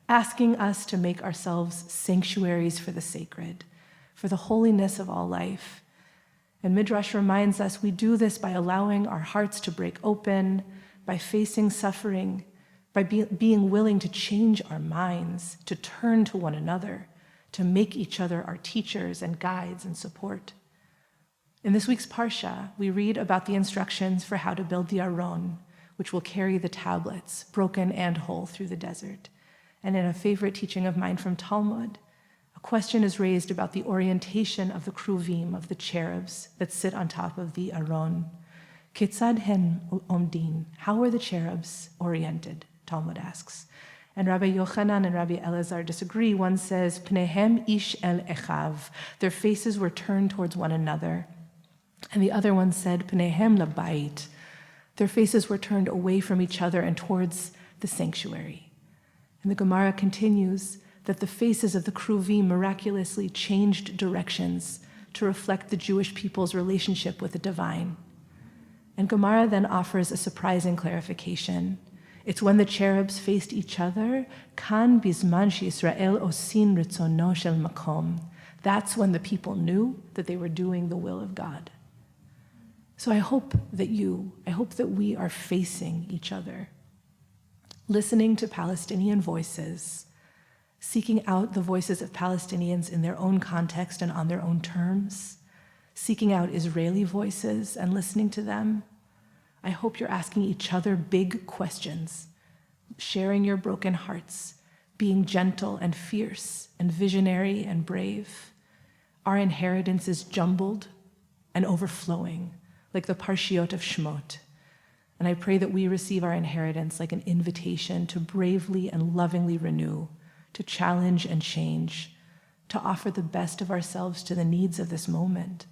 asking us to make ourselves sanctuaries for the sacred, for the holiness of all life. And Midrash reminds us we do this by allowing our hearts to break open, by facing suffering, by being willing to change our minds, to turn to one another, to make each other our teachers and guides and support. In this week's Parsha, we read about the instructions for how to build the Aron, which will carry the tablets, broken and whole, through the desert. And in a favorite teaching of mine from Talmud, a question is raised about the orientation of the kruvim, of the cherubs that sit on top of the Aron. Ketzad hen omdin, how are the cherubs oriented? Talmud asks. And Rabbi Yochanan and Rabbi Elazar disagree. One says, Pnehem ish el echav, their faces were turned towards one another. And the other one said, Pnehem labayit, their faces were turned away from each other and towards the sanctuary. And the Gemara continues that the faces of the kruvim miraculously changed directions to reflect the Jewish people's relationship with the divine. And Gemara then offers a surprising clarification. It's when the cherubs faced each other, kan bizman she'Yisrael osin ritzono shel makom. That's when the people knew that they were doing the will of God. So I hope that we are facing each other, listening to Palestinian voices, seeking out the voices of Palestinians in their own context and on their own terms, seeking out Israeli voices and listening to them. I hope you're asking each other big questions, sharing your broken hearts, being gentle and fierce and visionary and brave. Our inheritance is jumbled and overflowing, like the Parshiot of Shmot. And I pray that we receive our inheritance like an invitation to bravely and lovingly renew, to challenge and change, to offer the best of ourselves to the needs of this moment.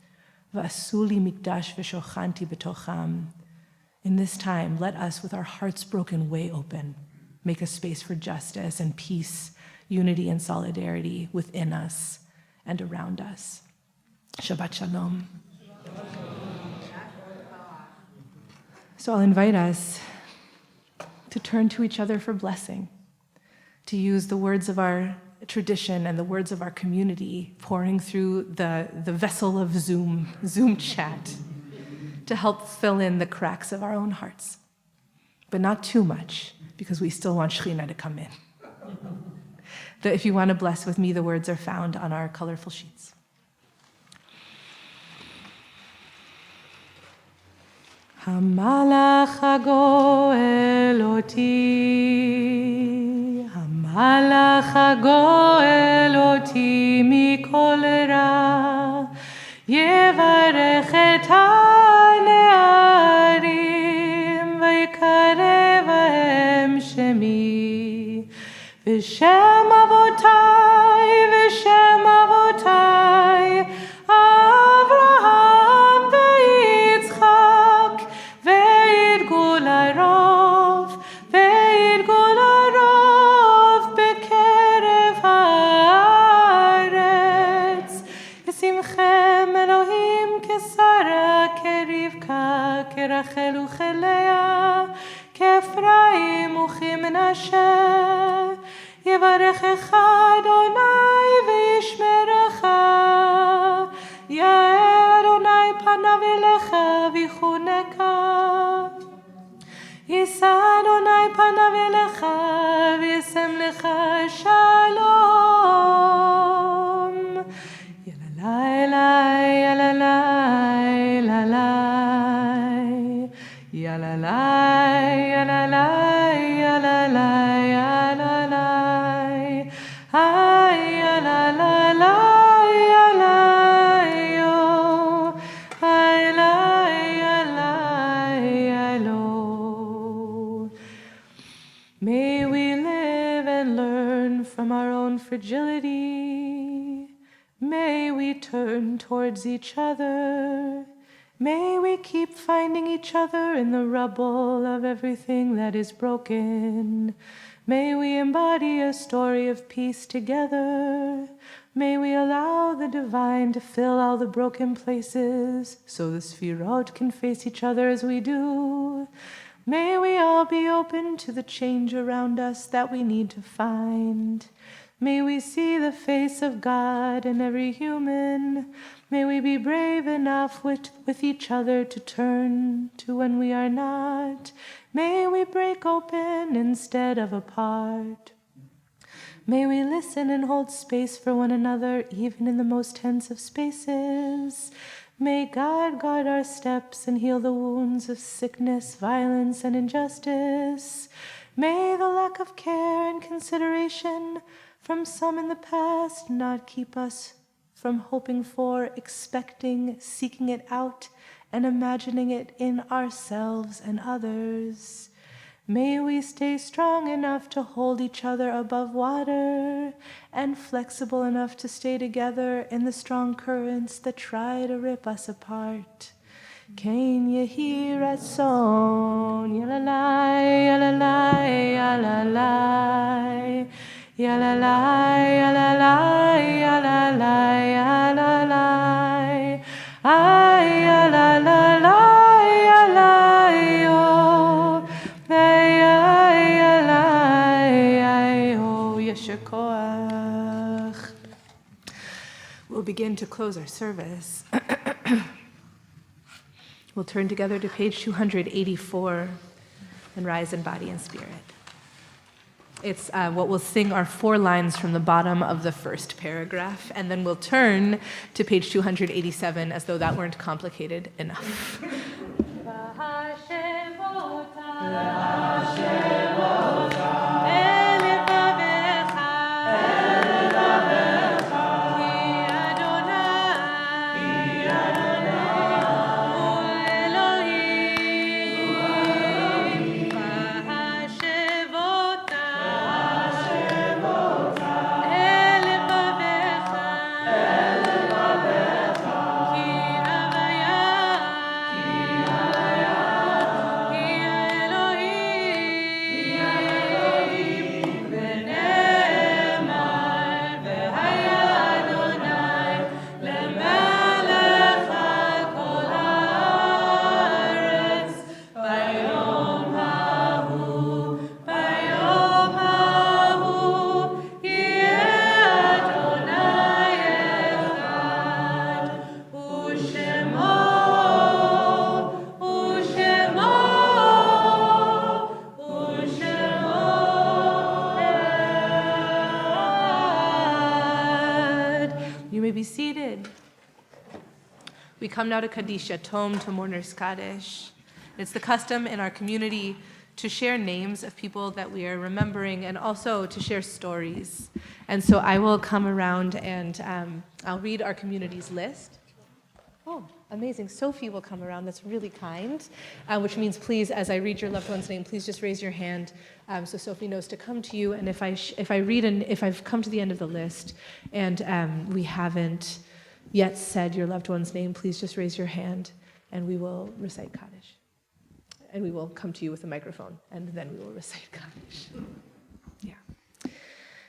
V'asuli mikdash v'shochanti b'tocham. In this time, let us, with our hearts broken way open, make a space for justice and peace, unity and solidarity within us and around us. Shabbat Shalom. So I'll invite us to turn to each other for blessing, to use the words of our tradition and the words of our community pouring through the vessel of Zoom chat to help fill in the cracks of our own hearts. But not too much, because we still want Shekhinah to come in. If you want to bless with me, the words are found on our colorful sheets. Hamalach hagoel oti, Hamalach hagoel oti mikol ra, yevarech et hane'arim, vayikarev hahem shemi, v'shem avotai, v'shem avotai, Avraham v'Yitzchak, v'yirgul harov, v'yirgul harov, b'kerev haaretz, Yisimchem Elohim kesara, kerivka, kerachel uchelea, כפריים וכמנשה, יברכך אדוני וישמרך, יאר אדוני פניו אליך ויחונקה, יישא אדוני פניו אליך וישם לך שלום. יללי, יללי, יללי, יללי, May we live and learn from our own fragility. May we turn towards each other. May we keep finding each other in the rubble of everything that is broken. May we embody a story of peace together. May we allow the divine to fill all the broken places so the Sfirot can face each other as we do. May we all be open to the change around us that we need to find. May we see the face of God in every human. May we be brave enough with each other to turn to when we are not. May we break open instead of apart. May we listen and hold space for one another, even in the most tense of spaces. May God guard our steps and heal the wounds of sickness, violence, and injustice. May the lack of care and consideration from some in the past not keep us from hoping for, expecting, seeking it out, and imagining it in ourselves and others. May we stay strong enough to hold each other above water and flexible enough to stay together in the strong currents that try to rip us apart. Kain yehi ratzon, yalalai, yalalai, yalalai, yalalai, yalalai, yalalai, yalalai, ay, yalalai, yalalai, oh, ay, ay, yalalai, ay, oh, yesher koach. We'll begin to close our service. We'll turn together to page 284 and rise in body and spirit. It's what we'll sing are 4 lines from the bottom of the first paragraph, and then we'll turn to page 287 as though that weren't complicated enough. may be seated. We come now to Kadisha, Tom to Mourner's Kaddish. It's the custom in our community to share names of people that we are remembering and also to share stories. And so I will come around and I'll read our community's list. Oh, amazing. Sophie will come around. That's really kind, which means please, as I read your loved one's name, please just raise your hand so Sophie knows to come to you. And if I've come to the end of the list and we haven't yet said your loved one's name, please just raise your hand and we will recite Kaddish. And we will come to you with a microphone, and then we will recite Kaddish. Yeah.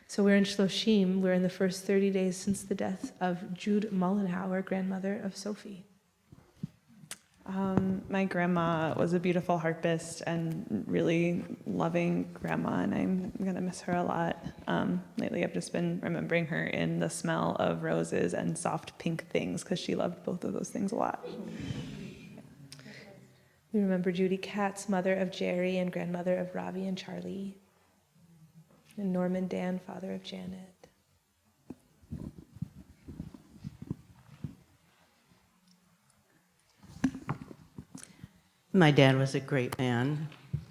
So we're in Shloshim. We're in the first 30 days since the death of Jude Mollenhauer, grandmother of Sophie. My grandma was a beautiful harpist and really loving grandma, and I'm going to miss her a lot. Lately, I've just been remembering her in the smell of roses and soft pink things because she loved both of those things a lot. We remember Judy Katz, mother of Jerry and grandmother of Robbie and Charlie, and Norman Dan, father of Janet. My dad was a great man.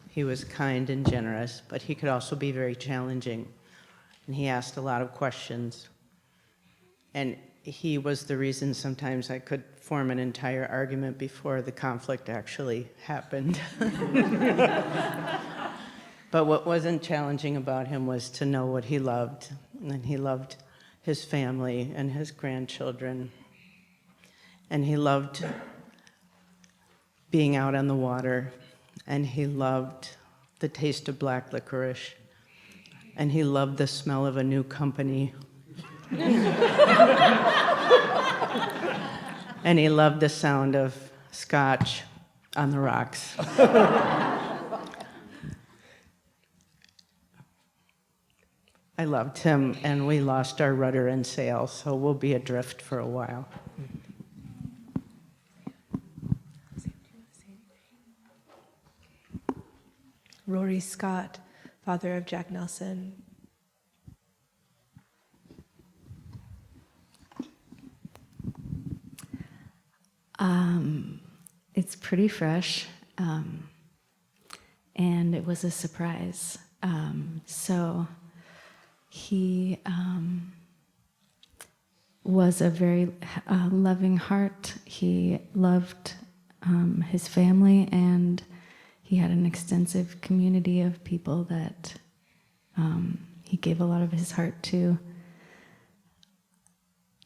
He was kind and generous, but he could also be very challenging. And he asked a lot of questions. And he was the reason sometimes I could form an entire argument before the conflict actually happened. But what wasn't challenging about him was to know what he loved. And he loved his family and his grandchildren. And he loved being out on the water, and he loved the taste of black licorice, and he loved the smell of a new company. And he loved the sound of scotch on the rocks. I loved him, and we lost our rudder and sail, so we'll be adrift for a while. Rory Scott, father of Jack Nelson. It's pretty fresh, and it was a surprise. So he was a very loving heart. He loved his family, and he had an extensive community of people that he gave a lot of his heart to.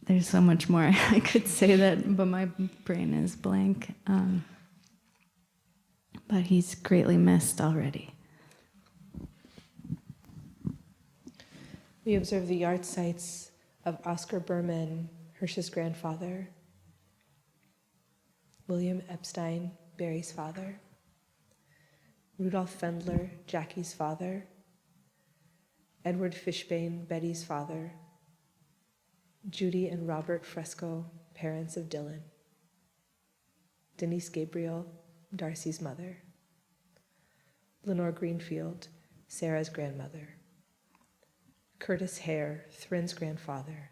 There's so much more I could say but my brain is blank. But he's greatly missed already. We observe the yard sites of Oscar Berman, Hirsch's grandfather, William Epstein, Barry's father, Rudolph Fendler, Jackie's father, Edward Fishbane, Betty's father, Judy and Robert Fresco, parents of Dylan, Denise Gabriel, Darcy's mother, Lenore Greenfield, Sarah's grandmother, Curtis Hare, Thrin's grandfather,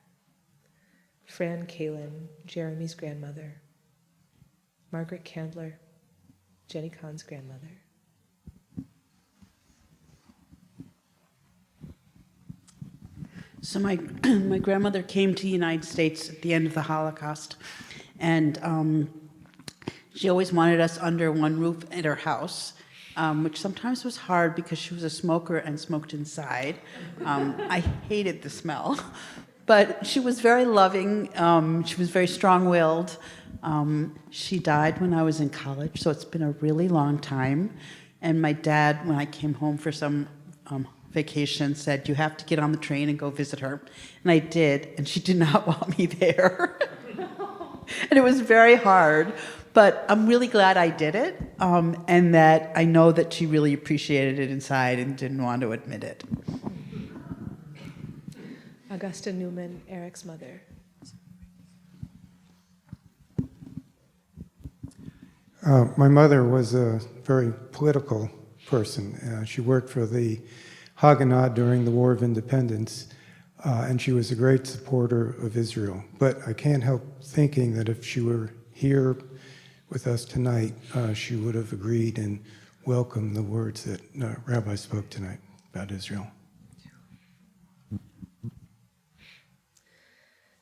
Fran Kalin, Jeremy's grandmother, Margaret Candler, Jenny Kahn's grandmother. So my grandmother came to the United States at the end of the Holocaust, and she always wanted us under one roof at her house, which sometimes was hard because she was a smoker and smoked inside. I hated the smell, but she was very loving. She was very strong-willed. She died when I was in college, so it's been a really long time. And my dad, when I came home for some vacation, said, "You have to get on the train and go visit her." And I did, and she did not want me there. And it was very hard, but I'm really glad I did it, and that I know that she really appreciated it inside and didn't want to admit it. Augusta Newman, Eric's mother. My mother was a very political person. She worked for the Haganah during the War of Independence. and she was a great supporter of Israel. But I can't help thinking that if she were here with us tonight, she would have agreed and welcomed the words that Rabbi spoke tonight about Israel.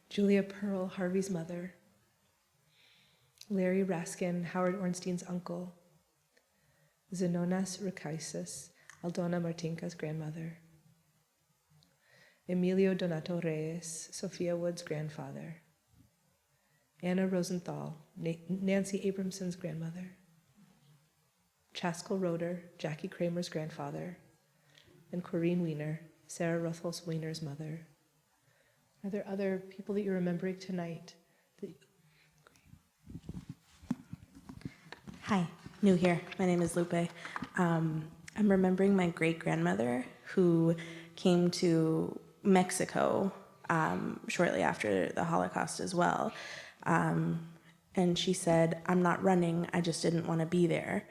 Julia Pearl, Harvey's mother. Larry Raskin, Howard Ornstein's uncle. Zenonas Rukaisis, Aldona Martinka's grandmother. Emilio Donato Reyes, Sophia Wood's grandfather. Anna Rosenthal, Nancy Abramson's grandmother. Chaskell Roeder, Jackie Kramer's grandfather. And Corrine Wiener, Sarah Ruffles Wiener's mother. Are there other people that you're remembering tonight? Hi, new here. My name is Lupe. I'm remembering my great-grandmother who came to Mexico shortly after the Holocaust as well. And she said, "I'm not running, I just didn't want to be there."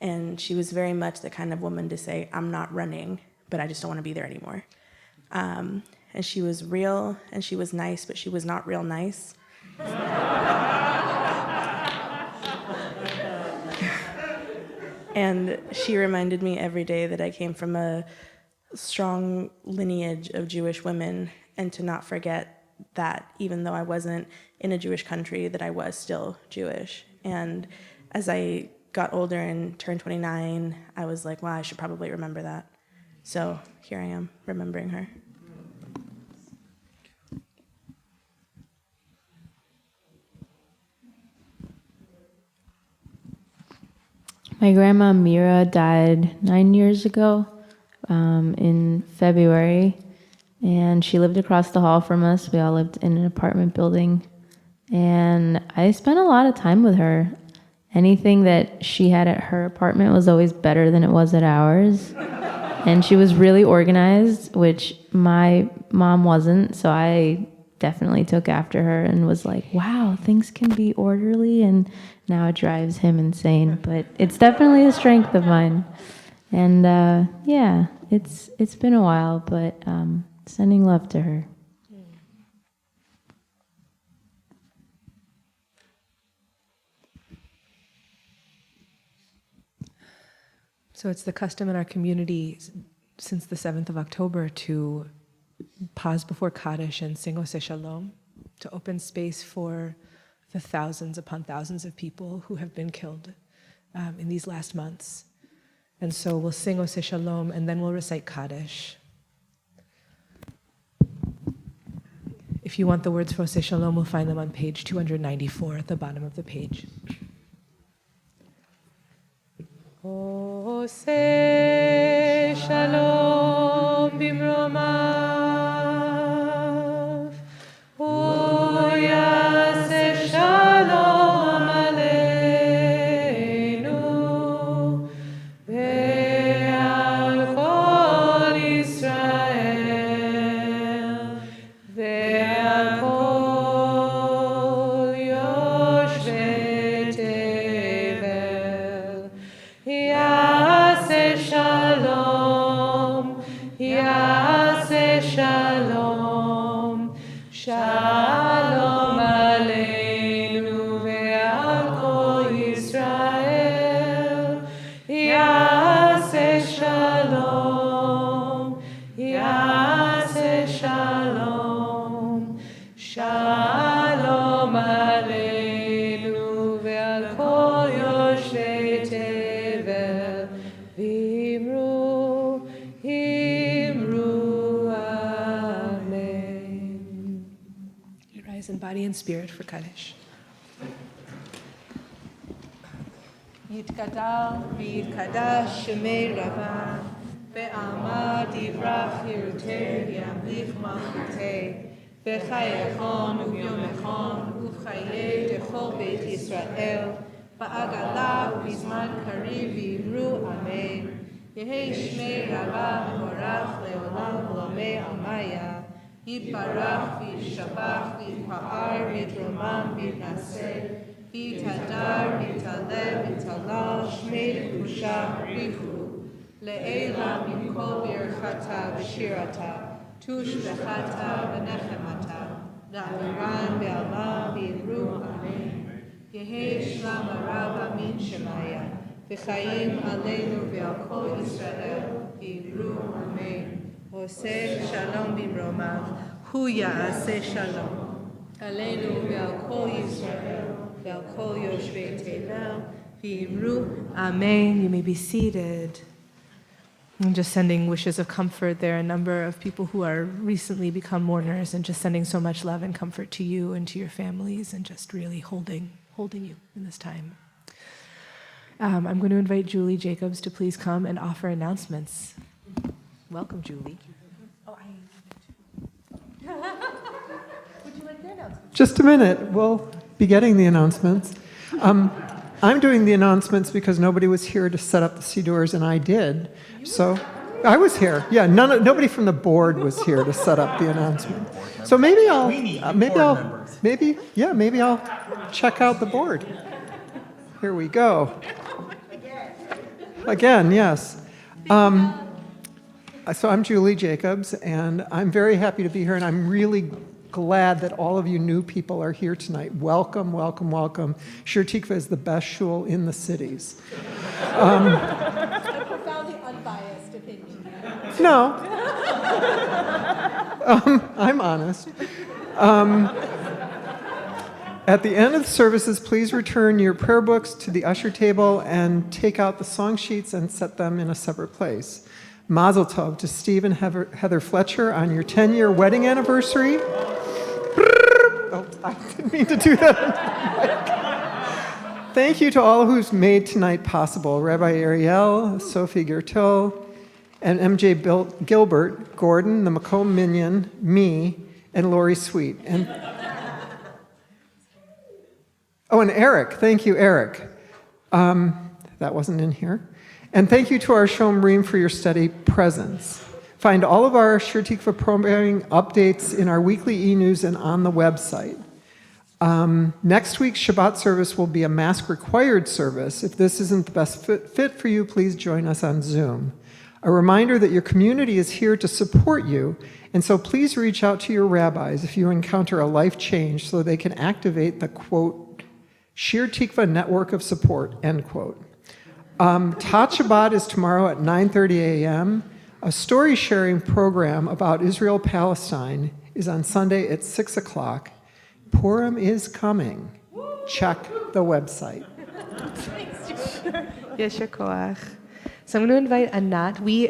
And she was very much the kind of woman to say, "I'm not running, but I just don't want to be there anymore." And she was real and she was nice, but she was not real nice. And she reminded me every day that I came from a strong lineage of Jewish women, and to not forget that even though I wasn't in a Jewish country, that I was still Jewish. And as I got older and turned 29, I was like, wow, I should probably remember that. So here I am, remembering her. My grandma Mira died 9 years ago in February, and she lived across the hall from us. We all lived in an apartment building, and I spent a lot of time with her. Anything that she had at her apartment was always better than it was at ours, and she was really organized, which my mom wasn't, so I definitely took after her and was like, wow, things can be orderly, and now it drives him insane, but it's definitely a strength of mine. And yeah, it's been a while, but sending love to her. So it's the custom in our community since the 7th of October to pause before Kaddish and sing Oseh Shalom, to open space for the thousands upon thousands of people who have been killed in these last months. And so we'll sing Oseh Shalom and then we'll recite Kaddish. If you want the words for Oseh Shalom, we'll find them on page 294 at the bottom of the page. Oseh Shalom bimromav, Uyaseh Shalom aleinu, ve'al kol Yisrael, ve'al kol yoshvei tevel. Yaseh Shalom, Yaseh Shalom, Shalom Aleinu ve'al kol Yisrael. Yaseh Shalom, Yaseh Shalom, Shalom Aleinu ve'al kol yoshvei tevel. V'imru, Imru, Amen. You rise in body and spirit for Kaddish. Yitkadal v'yitkadash shemei Rabban, ve'amad yivrach yiruteh yamlich malchuteh, v'chayechon u'vyomechon u'chayei dechol beit Yisrael, ba'agala u'bizman kariv v'imru Amen. Yehei shmei Rabbah mevorach le'olam u'lamei amaya, yitbarach v'yishabach v'yitpa'ar v'yitromam v'yitnaseh, v'yitadar v'yitaleh v'yitalal shmei kusha richu, le'ela mikol birchata v'shirata, Tushbechata v'nechemata, Na'aran be'alma v'yivru amen. Yehi Shlam Arav Amin Shemaya, V'chayim Aleinu ve'al kol Yisrael, v'yivru amen. Oseh Shalom b'mromav, Hu ya'aseh Shalom. Aleinu ve'al kol Yisrael, ve'al kol Yoshvei Tevel, v'yivru amen. You may be seated. I'm just sending wishes of comfort. There are a number of people who are recently become mourners, and just sending so much love and comfort to you and to your families, and just really holding you in this time. I'm going to invite Julie Jacobs to please come and offer announcements. Welcome, Julie. Would you like the announcements? Just a minute. We'll be getting the announcements. I'm doing the announcements because nobody was here to set up the sidurs, and I did. So I was here. Yeah, nobody from the board was here to set up the announcement. So maybe I'll check out the board. Here we go. Again, yes. So I'm Julie Jacobs, and I'm very happy to be here, and I'm really glad that all of you new people are here tonight. Welcome, welcome, welcome. Shir Tikva is the best shul in the cities. A profoundly unbiased opinion. No. I'm honest. At the end of the services, please return your prayer books to the usher table and take out the song sheets and set them in a separate place. Mazel tov to Steve and Heather Fletcher on your 10-year wedding anniversary. Oh, I didn't mean to do that. Thank you to all who's made tonight possible. Rabbi Ariel, Sophie Gertel, and MJ Gilbert, Gordon, the Macomb Minion, me, and Lori Sweet. And Eric. Thank you, Eric. That wasn't in here. And thank you to our Shomrim for your steady presence. Find all of our Shir Tikva programming updates in our weekly e-news and on the website. Next week's Shabbat service will be a mask-required service. If this isn't the best fit for you, please join us on Zoom. A reminder that your community is here to support you, and so please reach out to your rabbis if you encounter a life change so they can activate the, quote, Shir Tikva network of support, end quote. Tat Shabbat is tomorrow at 9:30 a.m. A story-sharing program about Israel-Palestine is on Sunday at 6 o'clock. Purim is coming. Check the website. Yesher koach. So I'm going to invite Anat. We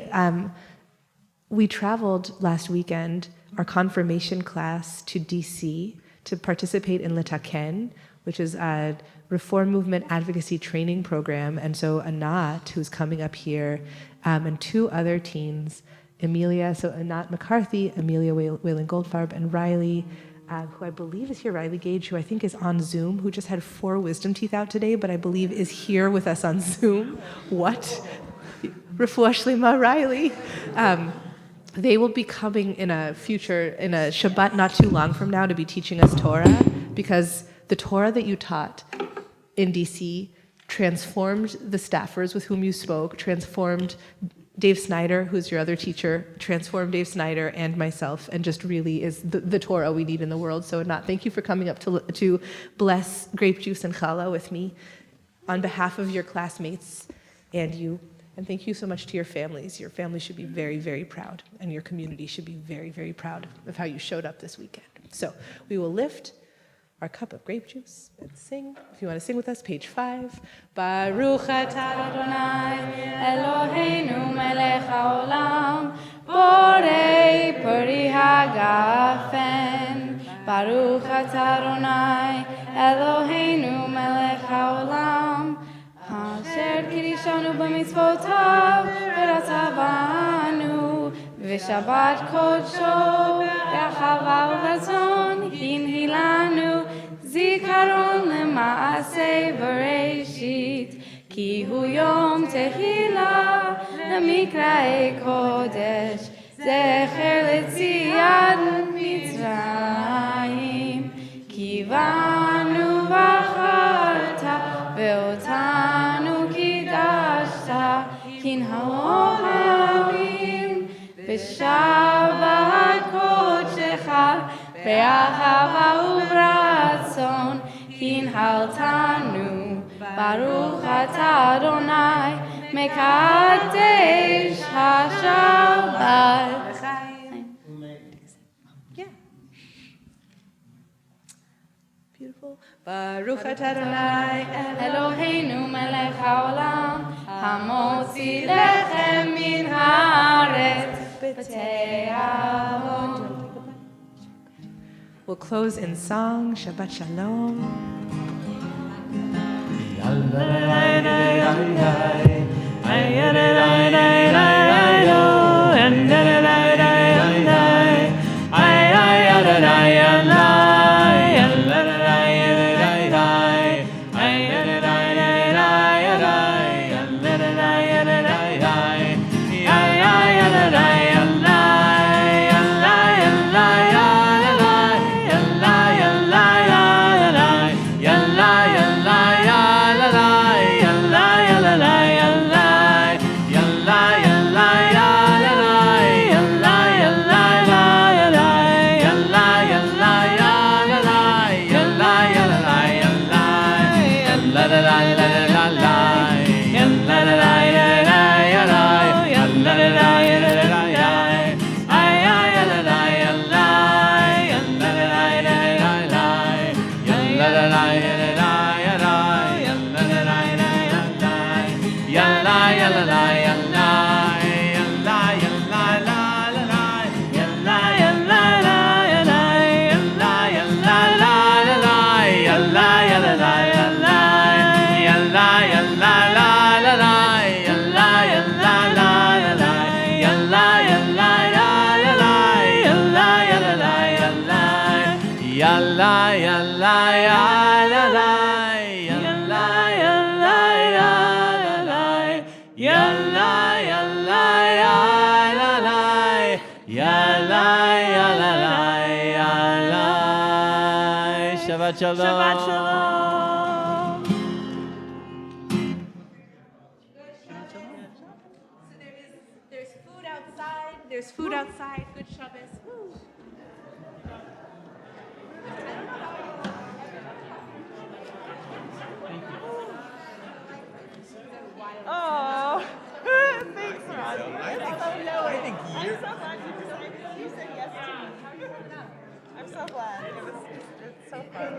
traveled last weekend, our confirmation class, to D.C. to participate in Litaken, which is a Reform Movement Advocacy Training Program. And so Anat, who's coming up here, and two other teens, Anat McCarthy, Amelia Whalen Goldfarb, and Riley, who I believe is here, Riley Gage, who I think is on Zoom, who just had 4 wisdom teeth out today, but I believe is here with us on Zoom. What? Refuah Shlema, Riley. They will be coming in a Shabbat not too long from now to be teaching us Torah, because the Torah that you taught in DC transformed the staffers with whom you spoke, transformed Dave Snyder, who's your other teacher, transformed Dave Snyder and myself, and just really is the Torah we need in the world. So Anat, thank you for coming up to bless grape juice and challah with me on behalf of your classmates and you. And thank you so much to your families. Your family should be very, very proud, and your community should be very, very proud of how you showed up this weekend. So we will lift our cup of grape juice and sing. If you want to sing with us, page 5. Baruch atah Adonai Eloheinu melech haolam borei peri hagafen. Baruch atah Adonai Eloheinu melech haolam asher kirishanu b'mitzvotav v'ratzavanu v'shabbat kodsho v'achava v'ratzon hinhilanu zikaron lema'aseh v'reishit ki hu yom tehila lemikra'ei kodesh zecher letziad mitzrayim kivanu v'acharta ve'otanu kidashta kin ha'ohamim v'shabbat Be'ahava u'b'ratzon hinhaltanu Baruch atah Adonai mekadesh haShabbat. Beautiful. Baruch atah Adonai Eloheinu melech haolam hamotzi lechem min haaretz b'te'avon. We'll close in song. Shabbat Shalom. Shabbat Shalom. Shabbat Shalom. There's food outside. There's food outside. Good Shabbos. Woo. Oh, thanks, Ronnie. I think you're. I'm so glad you said yes to me. I'm so glad. It's so fun.